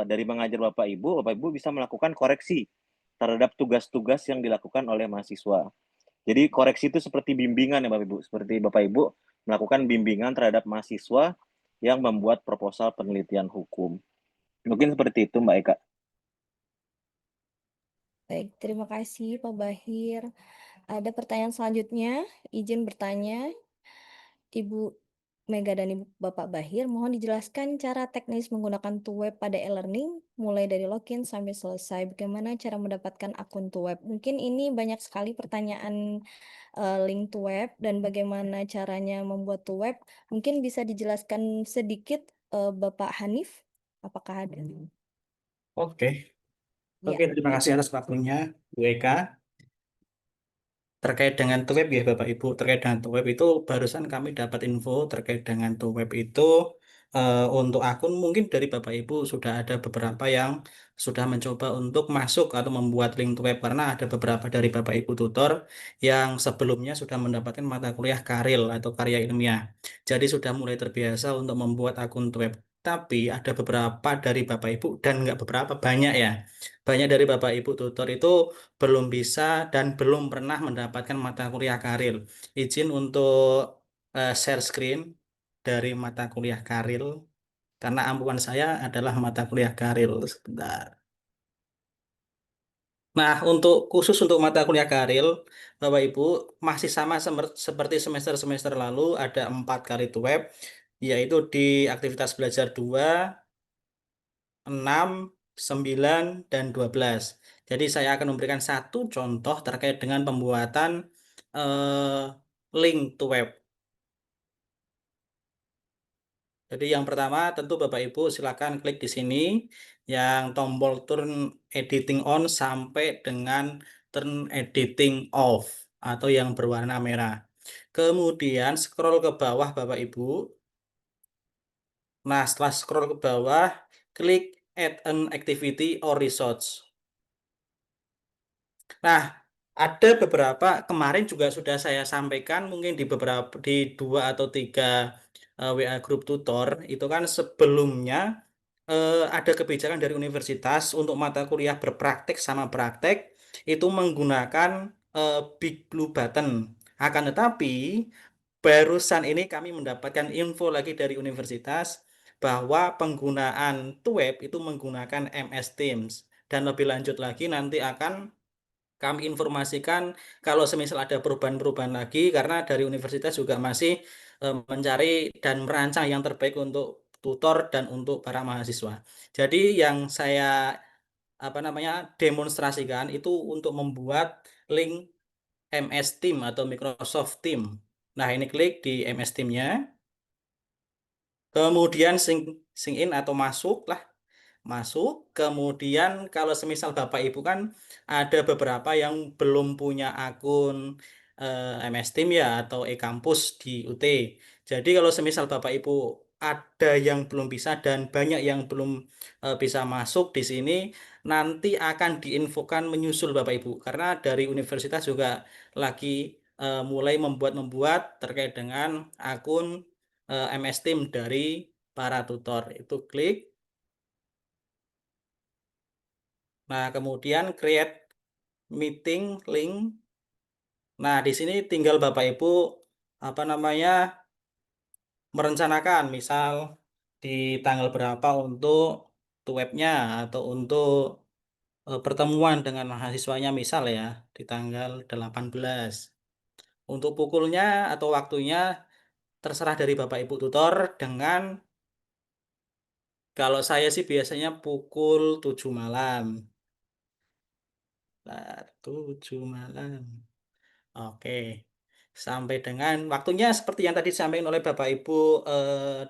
dari mengajar Bapak Ibu bisa melakukan koreksi terhadap tugas-tugas yang dilakukan oleh mahasiswa. Jadi koreksi itu seperti bimbingan ya Bapak Ibu, seperti Bapak Ibu melakukan bimbingan terhadap mahasiswa yang membuat proposal penelitian hukum. Mungkin seperti itu Mbak Eka. Baik, terima kasih Pak Bahir. Ada pertanyaan selanjutnya, izin bertanya, Ibu Mega dan Ibu Bapak Bahir, mohon dijelaskan cara teknis menggunakan Tuweb pada e-learning, mulai dari login sampai selesai. Bagaimana cara mendapatkan akun Tuweb? Mungkin ini banyak sekali pertanyaan link Tuweb dan bagaimana caranya membuat Tuweb. Mungkin bisa dijelaskan sedikit Bapak Hanif, apakah ada? Oke, Ya. terima kasih atas waktunya, Bu Eka. Terkait dengan Tuweb ya Bapak Ibu, terkait dengan Tuweb itu barusan kami dapat info terkait dengan Tuweb itu untuk akun mungkin dari Bapak Ibu sudah ada beberapa yang sudah mencoba untuk masuk atau membuat link Tuweb karena ada beberapa dari Bapak Ibu tutor yang sebelumnya sudah mendapatkan mata kuliah karil atau karya ilmiah. Jadi sudah mulai terbiasa untuk membuat akun Tuweb. Tapi ada beberapa dari Bapak Ibu dan nggak beberapa, banyak ya. Banyak dari Bapak Ibu tutor itu belum bisa dan belum pernah mendapatkan mata kuliah karil. Izin untuk share screen dari mata kuliah karil, karena ampuan saya adalah mata kuliah karil. Sebentar. Nah, untuk khusus untuk mata kuliah karil, Bapak Ibu masih sama seperti semester-semester lalu, ada 4 kali web, yaitu di aktivitas belajar 2, 6, 9, dan 12. Jadi saya akan memberikan satu contoh terkait dengan pembuatan link to web. Jadi yang pertama tentu Bapak Ibu silakan klik di sini yang tombol turn editing on sampai dengan turn editing off atau yang berwarna merah. Kemudian scroll ke bawah Bapak Ibu. Nah, setelah scroll ke bawah, klik add an activity or resource. Nah, ada beberapa kemarin juga sudah saya sampaikan mungkin di 2 atau 3 WA grup tutor itu kan sebelumnya ada kebijakan dari universitas untuk mata kuliah berpraktek sama praktek itu menggunakan Big Blue Button. Akan tetapi barusan ini kami mendapatkan info lagi dari universitas bahwa penggunaan web itu menggunakan MS Teams dan lebih lanjut lagi nanti akan kami informasikan kalau semisal ada perubahan-perubahan lagi karena dari universitas juga masih mencari dan merancang yang terbaik untuk tutor dan untuk para mahasiswa. Jadi yang saya demonstrasikan itu untuk membuat link MS Team atau Microsoft Team. Nah, ini klik di MS Team-nya. Kemudian sync in atau masuk lah, masuk. Kemudian kalau semisal Bapak Ibu kan ada beberapa yang belum punya akun MS Team ya atau e-kampus di UT. Jadi kalau semisal Bapak Ibu ada yang belum bisa dan banyak yang belum bisa masuk di sini, nanti akan diinfokan menyusul Bapak Ibu. Karena dari universitas juga lagi mulai membuat terkait dengan akun MS Team dari para tutor. Itu klik. Nah, kemudian create meeting link. Nah, di sini tinggal Bapak Ibu apa namanya merencanakan, misal di tanggal berapa untuk webnya atau untuk pertemuan dengan mahasiswanya, misal ya di tanggal 18. Untuk pukulnya atau waktunya terserah dari Bapak Ibu tutor, dengan kalau saya sih biasanya pukul 7 malam. Nah, 7 malam. Oke. Sampai dengan waktunya seperti yang tadi disampaikan oleh Bapak Ibu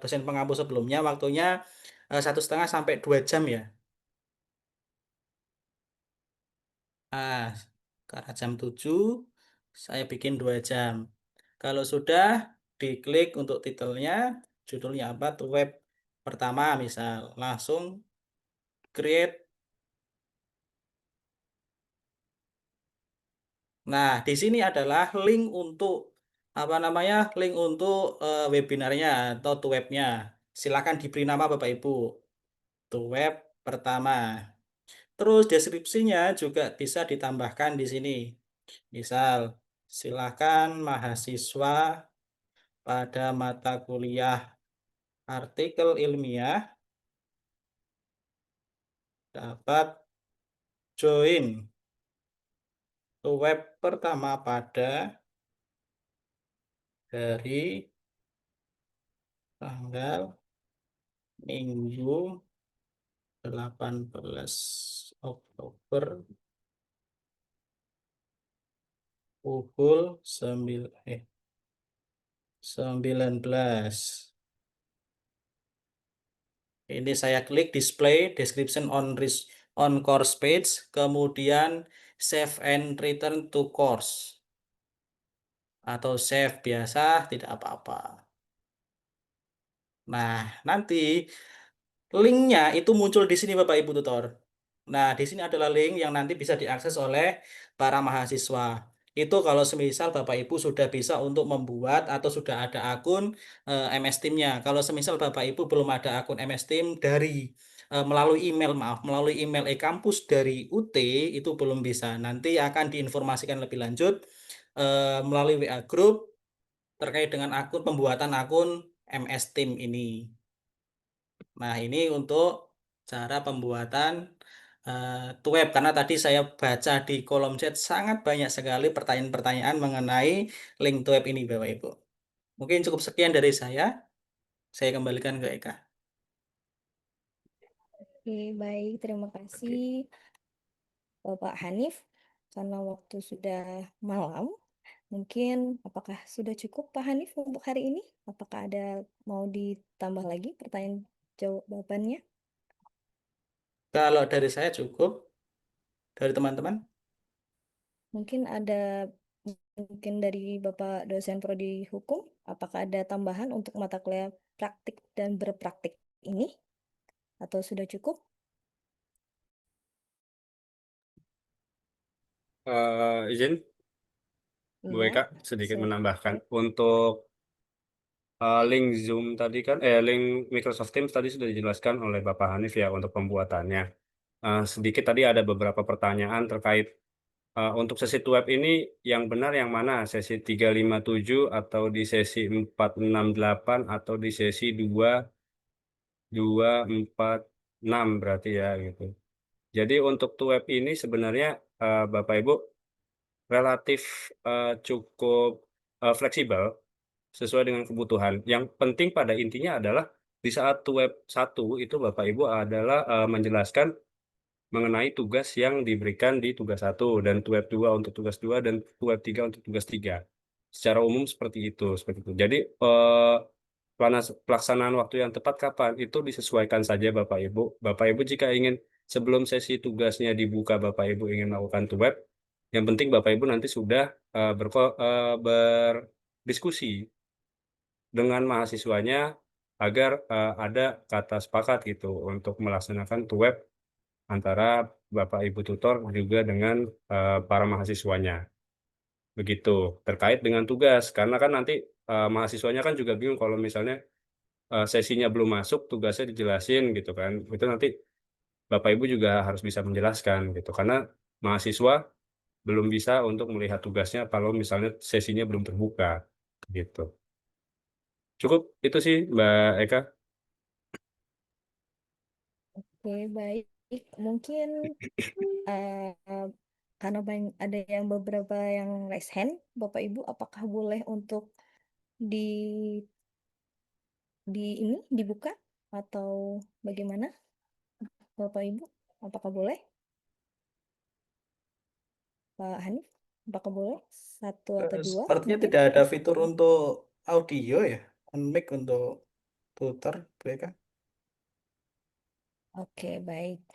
dosen pengampu sebelumnya, waktunya 1,5 sampai 2 jam ya. Ah, karena jam 7 saya bikin 2 jam. Kalau sudah diklik untuk titelnya, judulnya apa tuh, web pertama misal, langsung create. Nah, di sini adalah link untuk apa namanya? Link untuk webinarnya atau tuh webnya. Silakan diberi nama Bapak Ibu. Tuh web pertama. Terus deskripsinya juga bisa ditambahkan di sini. Misal, silakan mahasiswa pada mata kuliah artikel ilmiah dapat join web pertama pada dari tanggal Minggu 18 Oktober pukul 19. Ini saya klik display description on course page, kemudian save and return to course atau save biasa tidak apa-apa. Nah, nanti linknya itu muncul di sini Bapak Ibu tutor. Nah, di sini adalah link yang nanti bisa diakses oleh para mahasiswa. Itu kalau semisal Bapak Ibu sudah bisa untuk membuat atau sudah ada akun MS Team-nya. Kalau semisal Bapak Ibu belum ada akun MS Team dari melalui email e-kampus dari UT, itu belum bisa. Nanti akan diinformasikan lebih lanjut melalui WA Group terkait dengan pembuatan akun MS Team ini. Nah, ini untuk cara pembuatan web, karena tadi saya baca di kolom chat sangat banyak sekali pertanyaan-pertanyaan mengenai link web ini Bapak Ibu. Mungkin cukup sekian dari saya kembalikan ke Eka. Oke, baik. Terima kasih Bapak Hanif. Karena waktu sudah malam, mungkin apakah sudah cukup Pak Hanif untuk hari ini? Apakah ada mau ditambah lagi pertanyaan jawabannya? Kalau dari saya cukup, dari teman-teman. Mungkin dari Bapak dosen Prodi Hukum, apakah ada tambahan untuk mata kuliah praktik dan berpraktik ini? Atau sudah cukup? Izin Bu Iya, Eka sedikit silakan. menambahkan untuk link Zoom tadi kan, link Microsoft Teams tadi sudah dijelaskan oleh Bapak Hanif ya untuk pembuatannya. Sedikit tadi ada beberapa pertanyaan terkait untuk sesi web ini yang benar yang mana? Sesi 357 atau di sesi 468 atau di sesi 246 berarti ya gitu. Jadi untuk web ini sebenarnya Bapak Ibu relatif cukup fleksibel sesuai dengan kebutuhan. Yang penting pada intinya adalah di saat web 1 itu Bapak Ibu adalah menjelaskan mengenai tugas yang diberikan di tugas 1 dan web 2 untuk tugas 2 dan web 3 untuk tugas 3. Secara umum seperti itu, Jadi pelaksanaan waktu yang tepat kapan itu disesuaikan saja Bapak Ibu. Bapak Ibu jika ingin sebelum sesi tugasnya dibuka Bapak Ibu ingin melakukan web, yang penting Bapak Ibu nanti sudah berdiskusi dengan mahasiswanya agar ada kata sepakat gitu untuk melaksanakan tuweb antara Bapak Ibu tutor juga dengan para mahasiswanya. Begitu. Terkait dengan tugas, karena kan nanti mahasiswanya kan juga bingung kalau misalnya sesinya belum masuk, tugasnya dijelasin gitu kan. Itu nanti Bapak Ibu juga harus bisa menjelaskan gitu. Karena mahasiswa belum bisa untuk melihat tugasnya kalau misalnya sesinya belum terbuka gitu. Cukup itu sih Mbak Eka. Oke, baik. Mungkin eh, karena ada yang beberapa yang raise hand, Bapak Ibu, apakah boleh untuk di ini dibuka atau bagaimana, Bapak Ibu? Apakah boleh, Pak Hanif? Apakah boleh satu atau dua Sepertinya mungkin? tidak ada fitur untuk audio ya, mic untuk tutor, mereka. Oke, baik.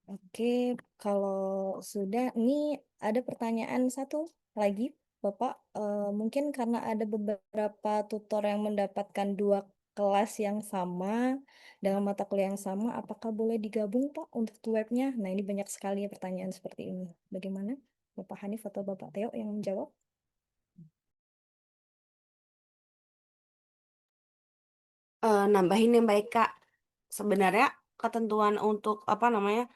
Oke, kalau sudah, ini ada pertanyaan satu lagi, Bapak. Mungkin karena ada beberapa tutor yang mendapatkan 2 kelas yang sama dengan mata kuliah yang sama, apakah boleh digabung, Pak, untuk webnya? Nah, ini banyak sekali pertanyaan seperti ini. Bagaimana, Bapak Hanif atau Bapak Teo yang menjawab? Nambahin yang baik Kak. Sebenarnya ketentuan untuk apa namanya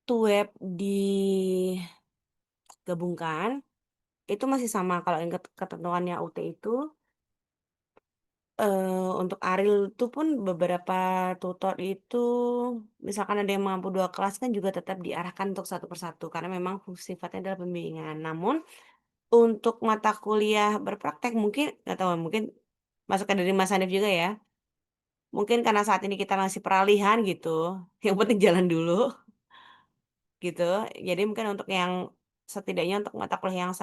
tuweb digabungkan itu masih sama kalau yang ketentuannya UT itu untuk Aril itu pun beberapa tutor itu misalkan ada yang mampu 2 kelas kan juga tetap diarahkan untuk satu persatu karena memang sifatnya adalah pembimbingan. Namun untuk mata kuliah berpraktek mungkin nggak tahu mungkin masukan dari Mas Hanif juga ya. Mungkin karena saat ini kita masih peralihan gitu, yang penting jalan dulu gitu. Jadi mungkin untuk yang setidaknya untuk mata kuliah yang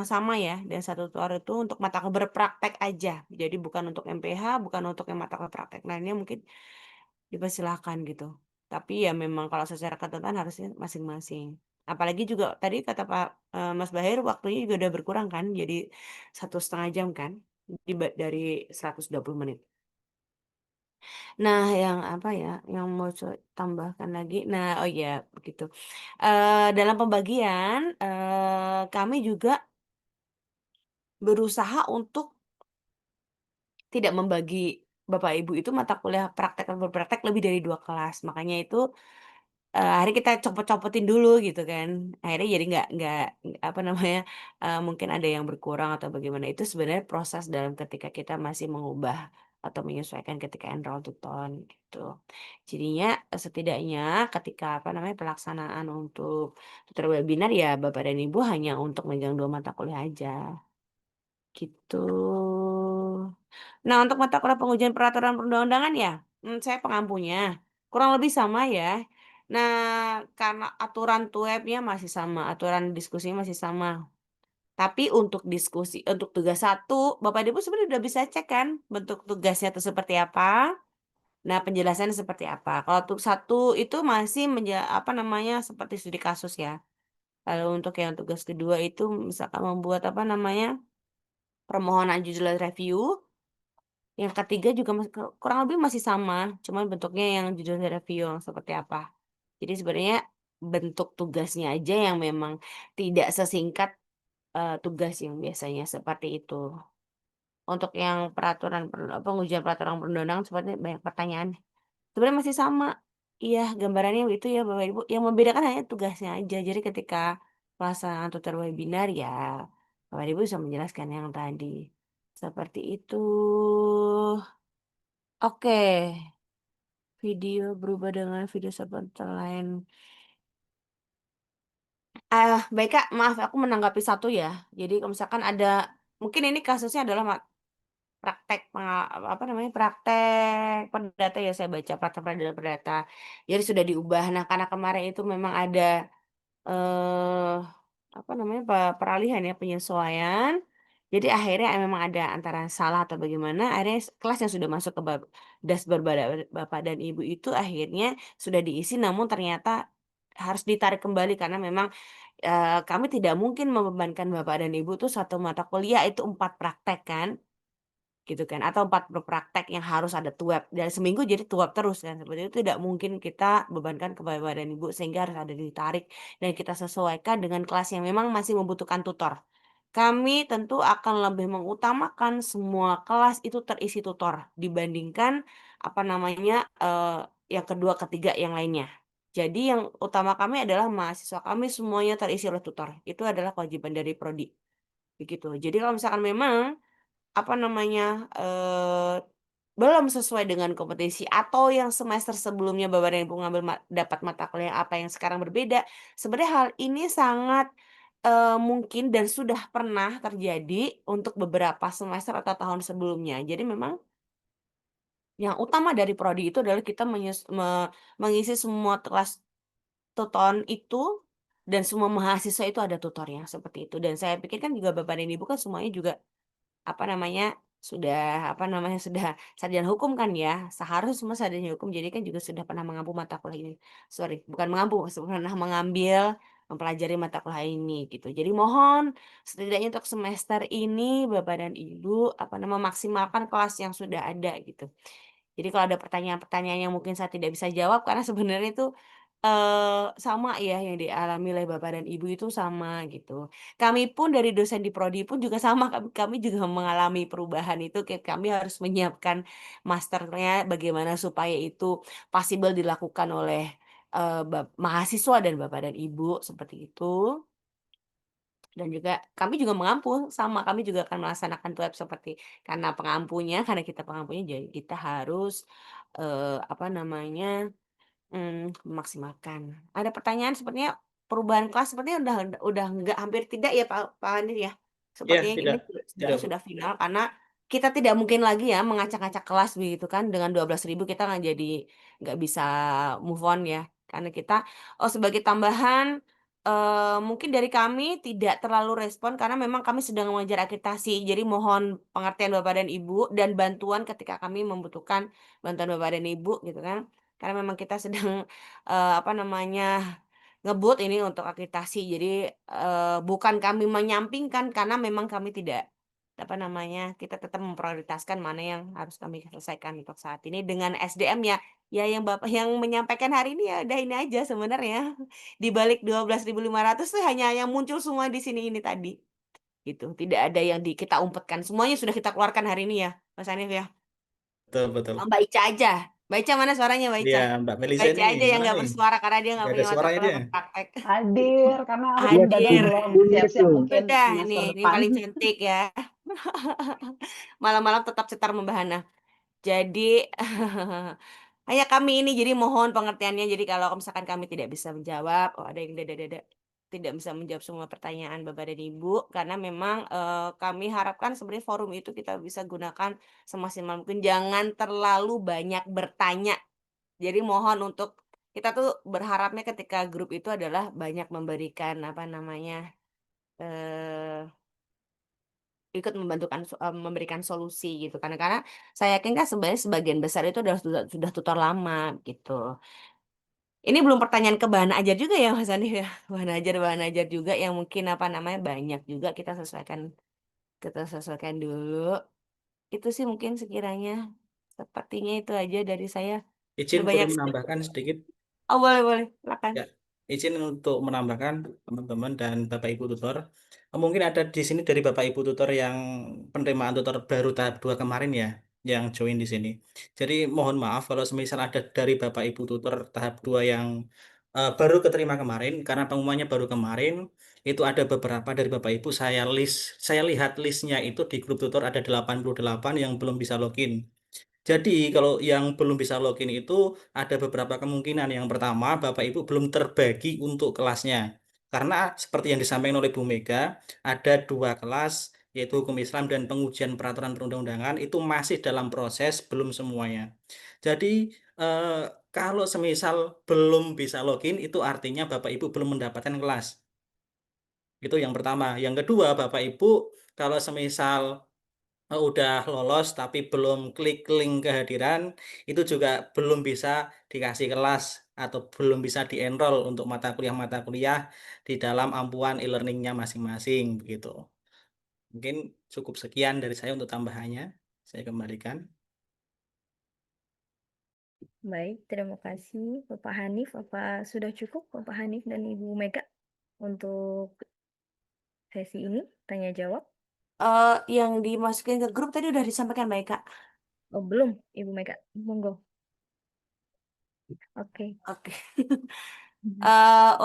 sama ya, dan satu tutor itu untuk mata kuliah berpraktek aja. Jadi bukan untuk MPH, bukan untuk yang mata kuliah praktek lainnya mungkin dipersilahkan gitu. Tapi ya memang kalau secara ketentuan harusnya masing-masing. Apalagi juga tadi kata Pak Mas Bahir waktunya juga udah berkurang kan, jadi 1,5 jam kan, dari 120 menit. Nah, yang apa ya, yang mau tambahkan lagi, nah, oh ya, begitu. Dalam pembagian, kami juga berusaha untuk tidak membagi Bapak Ibu itu mata kuliah praktek dan berpraktek lebih dari 2 kelas. Makanya itu akhirnya kita copot-copotin dulu gitu kan. Akhirnya jadi nggak apa namanya, mungkin ada yang berkurang atau bagaimana. Itu sebenarnya proses dalam ketika kita masih mengubah atau menyesuaikan ketika enroll to ton gitu. Jadinya setidaknya ketika apa namanya pelaksanaan untuk tutor webinar ya Bapak dan Ibu hanya untuk megang 2 mata kuliah aja gitu. Nah, untuk mata kuliah pengujian peraturan perundang-undangan ya, saya pengampunya, kurang lebih sama ya. Nah, karena aturan tuwebnya masih sama, aturan diskusinya masih sama. Tapi untuk diskusi untuk tugas 1, Bapak Ibu sebenarnya udah bisa cek kan bentuk tugasnya itu seperti apa, nah penjelasannya seperti apa. Kalau untuk 1 itu masih apa namanya, seperti studi kasus ya. Lalu untuk yang tugas kedua itu misalkan membuat apa namanya, permohonan judicial review. Yang ketiga juga kurang lebih masih sama, cuman bentuknya yang judicial review yang seperti apa. Jadi sebenarnya bentuk tugasnya aja yang memang tidak sesingkat tugas yang biasanya seperti itu. Untuk yang pengujian peraturan perundang-undangan sepertinya banyak pertanyaan. Sebenarnya masih sama. Iya, gambarannya itu ya Bapak Ibu. Yang membedakan hanya tugasnya aja. Jadi ketika pelaksanaan tutor webinar ya Bapak Ibu bisa menjelaskan yang tadi. Seperti itu. Oke. Video berubah dengan video sebentar lain. Baik Kak, maaf aku menanggapi satu ya. Jadi kalau misalkan ada, mungkin ini kasusnya adalah praktek apa namanya praktek perdata ya saya baca praktek peradilan perdata. Jadi sudah diubah. Nah karena kemarin itu memang ada eh apa namanya peralihan ya penyesuaian. Jadi akhirnya memang ada antara salah atau bagaimana. Akhirnya kelas yang sudah masuk ke dashboard Bapak dan Ibu itu akhirnya sudah diisi, namun ternyata harus ditarik kembali karena memang kami tidak mungkin membebankan Bapak dan Ibu tuh satu mata kuliah itu 4 praktek kan. gitu kan, atau 40 praktek yang harus ada tuweb dan seminggu jadi tuweb terus kan, seperti itu tidak mungkin kita bebankan ke Bapak dan Ibu sehingga harus ada ditarik dan kita sesuaikan dengan kelas yang memang masih membutuhkan tutor. Kami tentu akan lebih mengutamakan semua kelas itu terisi tutor dibandingkan apa namanya yang kedua, ketiga yang lainnya. Jadi yang utama kami adalah mahasiswa kami semuanya terisi oleh tutor. Itu adalah kewajiban dari prodi. Begitu. Jadi kalau misalkan memang apa namanya, belum sesuai dengan kompetisi atau yang semester sebelumnya Bapak dan Ibu ngambil dapat mata kuliah apa yang sekarang berbeda, sebenarnya hal ini sangat, mungkin dan sudah pernah terjadi untuk beberapa semester atau tahun sebelumnya. Jadi memang yang utama dari prodi itu adalah kita mengisi semua kelas tuton itu dan semua mahasiswa itu ada tutornya, seperti itu. Dan saya pikir kan juga Bapak dan Ibu kan semuanya juga apa namanya, sudah sarjana hukum kan ya, seharusnya semua sarjana hukum, jadi kan juga sudah pernah mengampu mata kuliah ini. Sorry, bukan mengampu, pernah mengambil, mempelajari mata kuliah ini gitu. Jadi mohon setidaknya untuk semester ini Bapak dan Ibu, memaksimalkan kelas yang sudah ada gitu. Jadi kalau ada pertanyaan-pertanyaan yang mungkin saya tidak bisa jawab karena sebenarnya itu, sama ya yang dialami oleh Bapak dan Ibu itu sama gitu. Kami pun dari dosen di prodi pun juga sama, kami juga mengalami perubahan itu, kayak kami harus menyiapkan masternya bagaimana supaya itu possible dilakukan oleh, mahasiswa dan Bapak dan Ibu, seperti itu. Dan juga kami juga mengampu, sama kami juga akan melaksanakan TUEP seperti karena kita pengampunya jadi kita harus, apa namanya, memaksimalkan. Ada pertanyaan sepertinya perubahan kelas sepertinya udah nggak hampir tidak ya Pak Hanif ya? Ya, Sepertinya ini tidak, sebenarnya sudah final karena kita tidak mungkin lagi ya mengacak-ngacak kelas begitu kan dengan 12.000 kita nggak bisa move on ya. Karena kita sebagai tambahan mungkin dari kami tidak terlalu respon karena memang kami sedang mengejar akreditasi. Jadi mohon pengertian Bapak dan Ibu dan bantuan ketika kami membutuhkan bantuan Bapak dan Ibu gitu kan. Karena memang kita sedang, apa namanya, ngebut ini untuk akreditasi. Jadi, bukan kami menyampingkan karena memang kami tidak, apa namanya, kita tetap memprioritaskan mana yang harus kami selesaikan untuk saat ini dengan SDM ya. Ya yang Bapak yang menyampaikan hari ini ya udah ini aja sebenarnya. Di balik 12.500 tuh hanya yang muncul semua di sini ini tadi, gitu. Tidak ada yang kita umpetkan, semuanya sudah kita keluarkan hari ini ya, Mas Hanif ya. betul, betul. Mbak Ica aja. Mbak Ica mana suaranya Mbak Iya, Ica? Mbak Mbak Melisa Ica ini aja yang mana nggak nih? bersuara karena dia nggak Nggak ada punya mata suaranya kuliah dia. berpraktek. Hadir karena aku Iya juga tadi belum bunyi siap-siap itu. mungkin Udah semester ini depan. paling cantik ya. Malam-malam tetap cetar membahana. Jadi hanya kami ini jadi mohon pengertiannya. Jadi kalau misalkan kami tidak bisa menjawab, ada yang tidak bisa menjawab semua pertanyaan Bapak dan Ibu karena memang kami harapkan sebenarnya forum itu kita bisa gunakan semaksimal mungkin. Jangan terlalu banyak bertanya. Jadi mohon untuk kita tuh berharapnya ketika grup itu adalah banyak memberikan apa namanya eh ikut memberikan solusi gitu karena saya yakin kan sebenarnya sebagian besar itu adalah sudah tutor lama gitu. Ini belum pertanyaan ke bahan ajar juga ya Mas Andi ya. Bahan ajar juga yang mungkin apa namanya banyak juga kita sesuaikan dulu. Itu sih mungkin sekiranya sepertinya itu aja dari saya. Izin Udah perlu banyak sedikit. menambahkan sedikit. Oh boleh boleh, silakan. Ya, izin untuk menambahkan teman-teman dan Bapak Ibu tutor. Mungkin ada di sini dari Bapak Ibu tutor yang penerimaan tutor baru tahap 2 kemarin ya, yang join di sini. Jadi mohon maaf kalau semisal ada dari Bapak Ibu tutor tahap 2 yang baru keterima kemarin karena pengumumannya baru kemarin, itu ada beberapa dari Bapak Ibu saya lihat listnya itu di grup tutor ada 88 yang belum bisa login. Jadi kalau yang belum bisa login itu ada beberapa kemungkinan. Yang pertama, Bapak Ibu belum terbagi untuk kelasnya. Karena seperti yang disampaikan oleh Bu Mega, ada 2 kelas, yaitu Hukum Islam dan Pengujian Peraturan Perundang-undangan, itu masih dalam proses, belum semuanya. Jadi, kalau semisal belum bisa login, itu artinya Bapak Ibu belum mendapatkan kelas. Itu yang pertama. Yang kedua, Bapak Ibu, kalau semisal udah lolos tapi belum klik link kehadiran, itu juga belum bisa dikasih kelas atau belum bisa di-enroll untuk mata kuliah di dalam ampuan e-learning-nya masing-masing begitu. Mungkin cukup sekian dari saya untuk tambahannya. Saya kembalikan. Baik, terima kasih Bapak Hanif. Apa sudah cukup Bapak Hanif dan Ibu Mega untuk sesi ini tanya jawab? Yang dimasukin ke grup tadi udah disampaikan Mbak Eka. Oh, belum, Ibu Mega. Monggo. Oke. Oke. Mhm.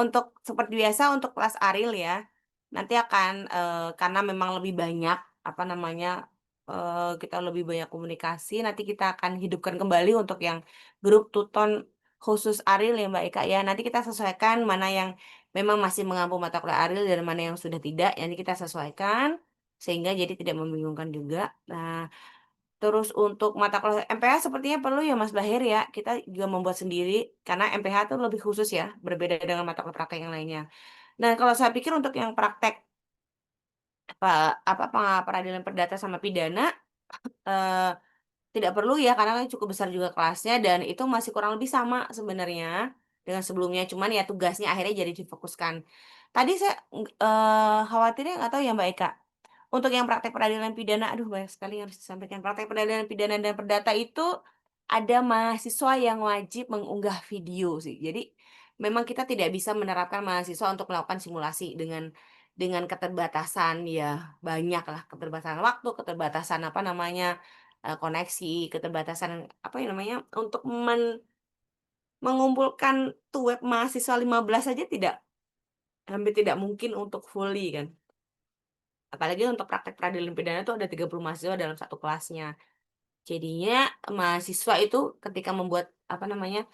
Untuk seperti biasa untuk kelas Aril ya, nanti akan karena memang lebih banyak apa namanya kita lebih banyak komunikasi, nanti kita akan hidupkan kembali untuk yang grup Tuton khusus Aril ya Mbak Eka ya. Nanti kita sesuaikan mana yang memang masih mengampu mata kuliah Aril dan mana yang sudah tidak. Nanti kita sesuaikan sehingga jadi tidak membingungkan juga. Nah, terus untuk mata kuliah MPH sepertinya perlu ya Mas Bahir ya. Kita juga membuat sendiri karena MPH itu lebih khusus ya, berbeda dengan mata kuliah praktek yang lainnya. Dan kalau saya pikir untuk yang praktek peradilan perdata sama pidana eh, tidak perlu ya karena kan cukup besar juga kelasnya dan itu masih kurang lebih sama sebenarnya dengan sebelumnya. Cuman ya tugasnya akhirnya jadi difokuskan. Tadi saya khawatirnya nggak tahu ya Mbak Eka. Untuk yang praktek peradilan pidana, aduh banyak sekali yang harus disampaikan. Praktek peradilan pidana dan perdata itu ada mahasiswa yang wajib mengunggah video sih. Jadi memang kita tidak bisa menerapkan mahasiswa untuk melakukan simulasi dengan keterbatasan ya banyak lah keterbatasan waktu, keterbatasan apa namanya koneksi, keterbatasan apa ya namanya untuk mengumpulkan tuh web mahasiswa 15 saja hampir tidak mungkin untuk fully kan. Apalagi untuk praktek peradilan pidana itu ada 30 mahasiswa dalam satu kelasnya. Jadinya mahasiswa itu ketika membuat apa namanya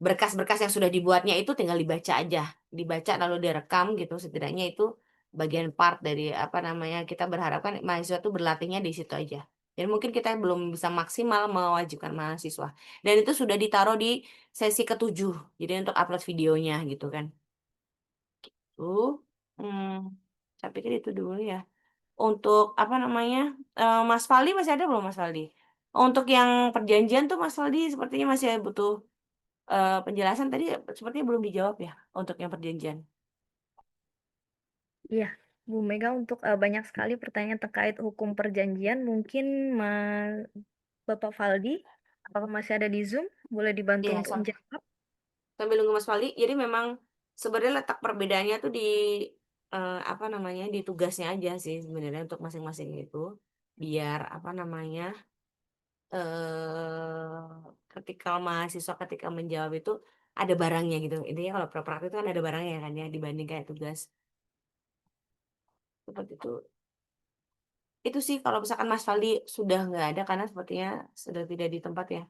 berkas-berkas yang sudah dibuatnya itu tinggal dibaca aja, dibaca lalu direkam gitu. Setidaknya itu bagian part dari apa namanya kita berharapkan mahasiswa itu berlatihnya di situ aja. Jadi mungkin kita belum bisa maksimal mewajibkan mahasiswa. Dan itu sudah ditaruh di sesi ke-7. Jadi untuk upload videonya gitu kan. Tuh, saya pikir itu dulu ya. Untuk apa namanya Mas Faldi masih ada belum Mas Faldi? Untuk yang perjanjian tuh Mas Faldi sepertinya masih butuh penjelasan tadi sepertinya belum dijawab ya untuk yang perjanjian. Iya, Bu Mega untuk banyak sekali pertanyaan terkait hukum perjanjian. Mungkin Bapak Faldi, apakah masih ada di Zoom? Boleh dibantu Iya, untuk menjawab? sambil nunggu Mas Faldi. Jadi memang sebenarnya letak perbedaannya tuh di apa namanya di tugasnya aja sih sebenarnya untuk masing-masing itu biar apa namanya ketika mahasiswa ketika menjawab itu ada barangnya gitu. Intinya kalau praktek itu kan ada barangnya kan ya dibanding kayak tugas. Seperti itu. Itu sih kalau misalkan Mas Faldi sudah nggak ada karena sepertinya sudah tidak di tempat ya.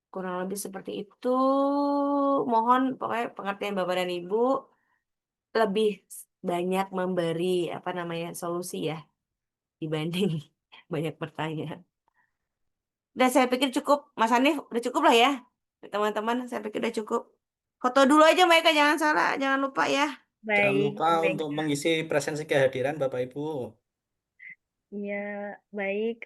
Kurang lebih seperti itu. Mohon pokoknya pengertian Bapak dan Ibu lebih banyak memberi apa namanya solusi ya dibanding banyak bertanya. Dan saya pikir cukup, Mas Hanif udah cukup lah ya. Teman-teman, saya pikir udah cukup. Foto dulu aja mereka jangan salah, jangan lupa ya. Jangan Baik, lupa Bu untuk Mega. mengisi presensi kehadiran Bapak Ibu. Ya, baik.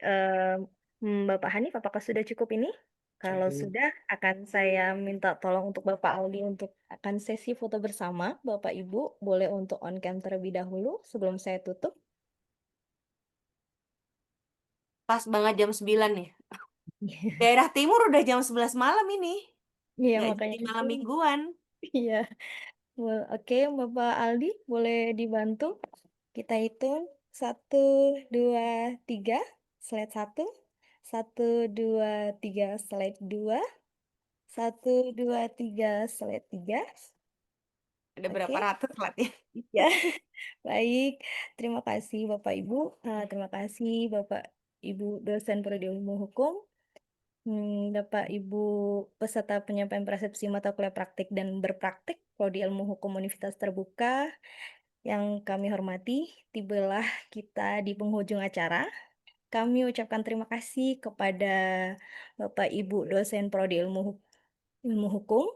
Bapak Hanif, apakah sudah cukup ini? Kalau Cukup. sudah, akan saya minta tolong untuk Bapak Aldi untuk akan sesi foto bersama. Bapak Ibu boleh untuk on cam terlebih dahulu sebelum saya tutup. Pas banget jam 9 ya. Daerah timur udah jam 11 malam ini. Iya, Nggak makanya jadi itu. malam mingguan. Iya. Oke, Bapak Aldi, boleh dibantu? Kita hitung. 1, 2, 3. Slide 1. 1, 2, 3. Slide 2. 1, 2, 3. Slide 3. Ada berapa Oke. ratus lah ya. Ya, baik. Terima kasih Bapak Ibu. Terima kasih Bapak Ibu dosen Prodi Ilmu Hukum. Bapak Ibu peserta penyampaian persepsi mata kuliah praktik dan berpraktik Prodi Ilmu Hukum Universitas Terbuka yang kami hormati, tibalah kita di penghujung acara. Kami ucapkan terima kasih kepada Bapak Ibu dosen Prodi Ilmu Hukum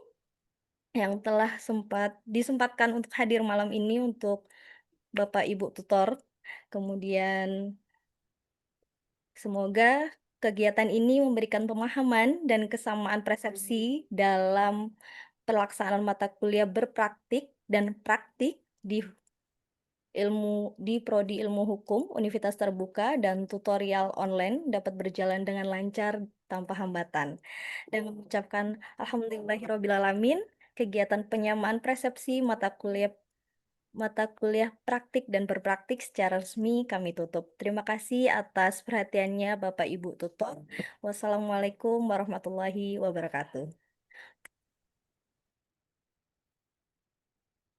yang telah disempatkan untuk hadir malam ini untuk Bapak Ibu tutor. Kemudian semoga kegiatan ini memberikan pemahaman dan kesamaan persepsi dalam pelaksanaan mata kuliah berpraktik dan praktik di di Prodi Ilmu Hukum Universitas Terbuka dan tutorial online dapat berjalan dengan lancar tanpa hambatan. Dan mengucapkan alhamdulillahirobbilalamin, kegiatan penyamaan persepsi mata kuliah praktik dan berpraktik secara resmi kami tutup. Terima kasih atas perhatiannya Bapak Ibu Tutor. Wassalamualaikum warahmatullahi wabarakatuh.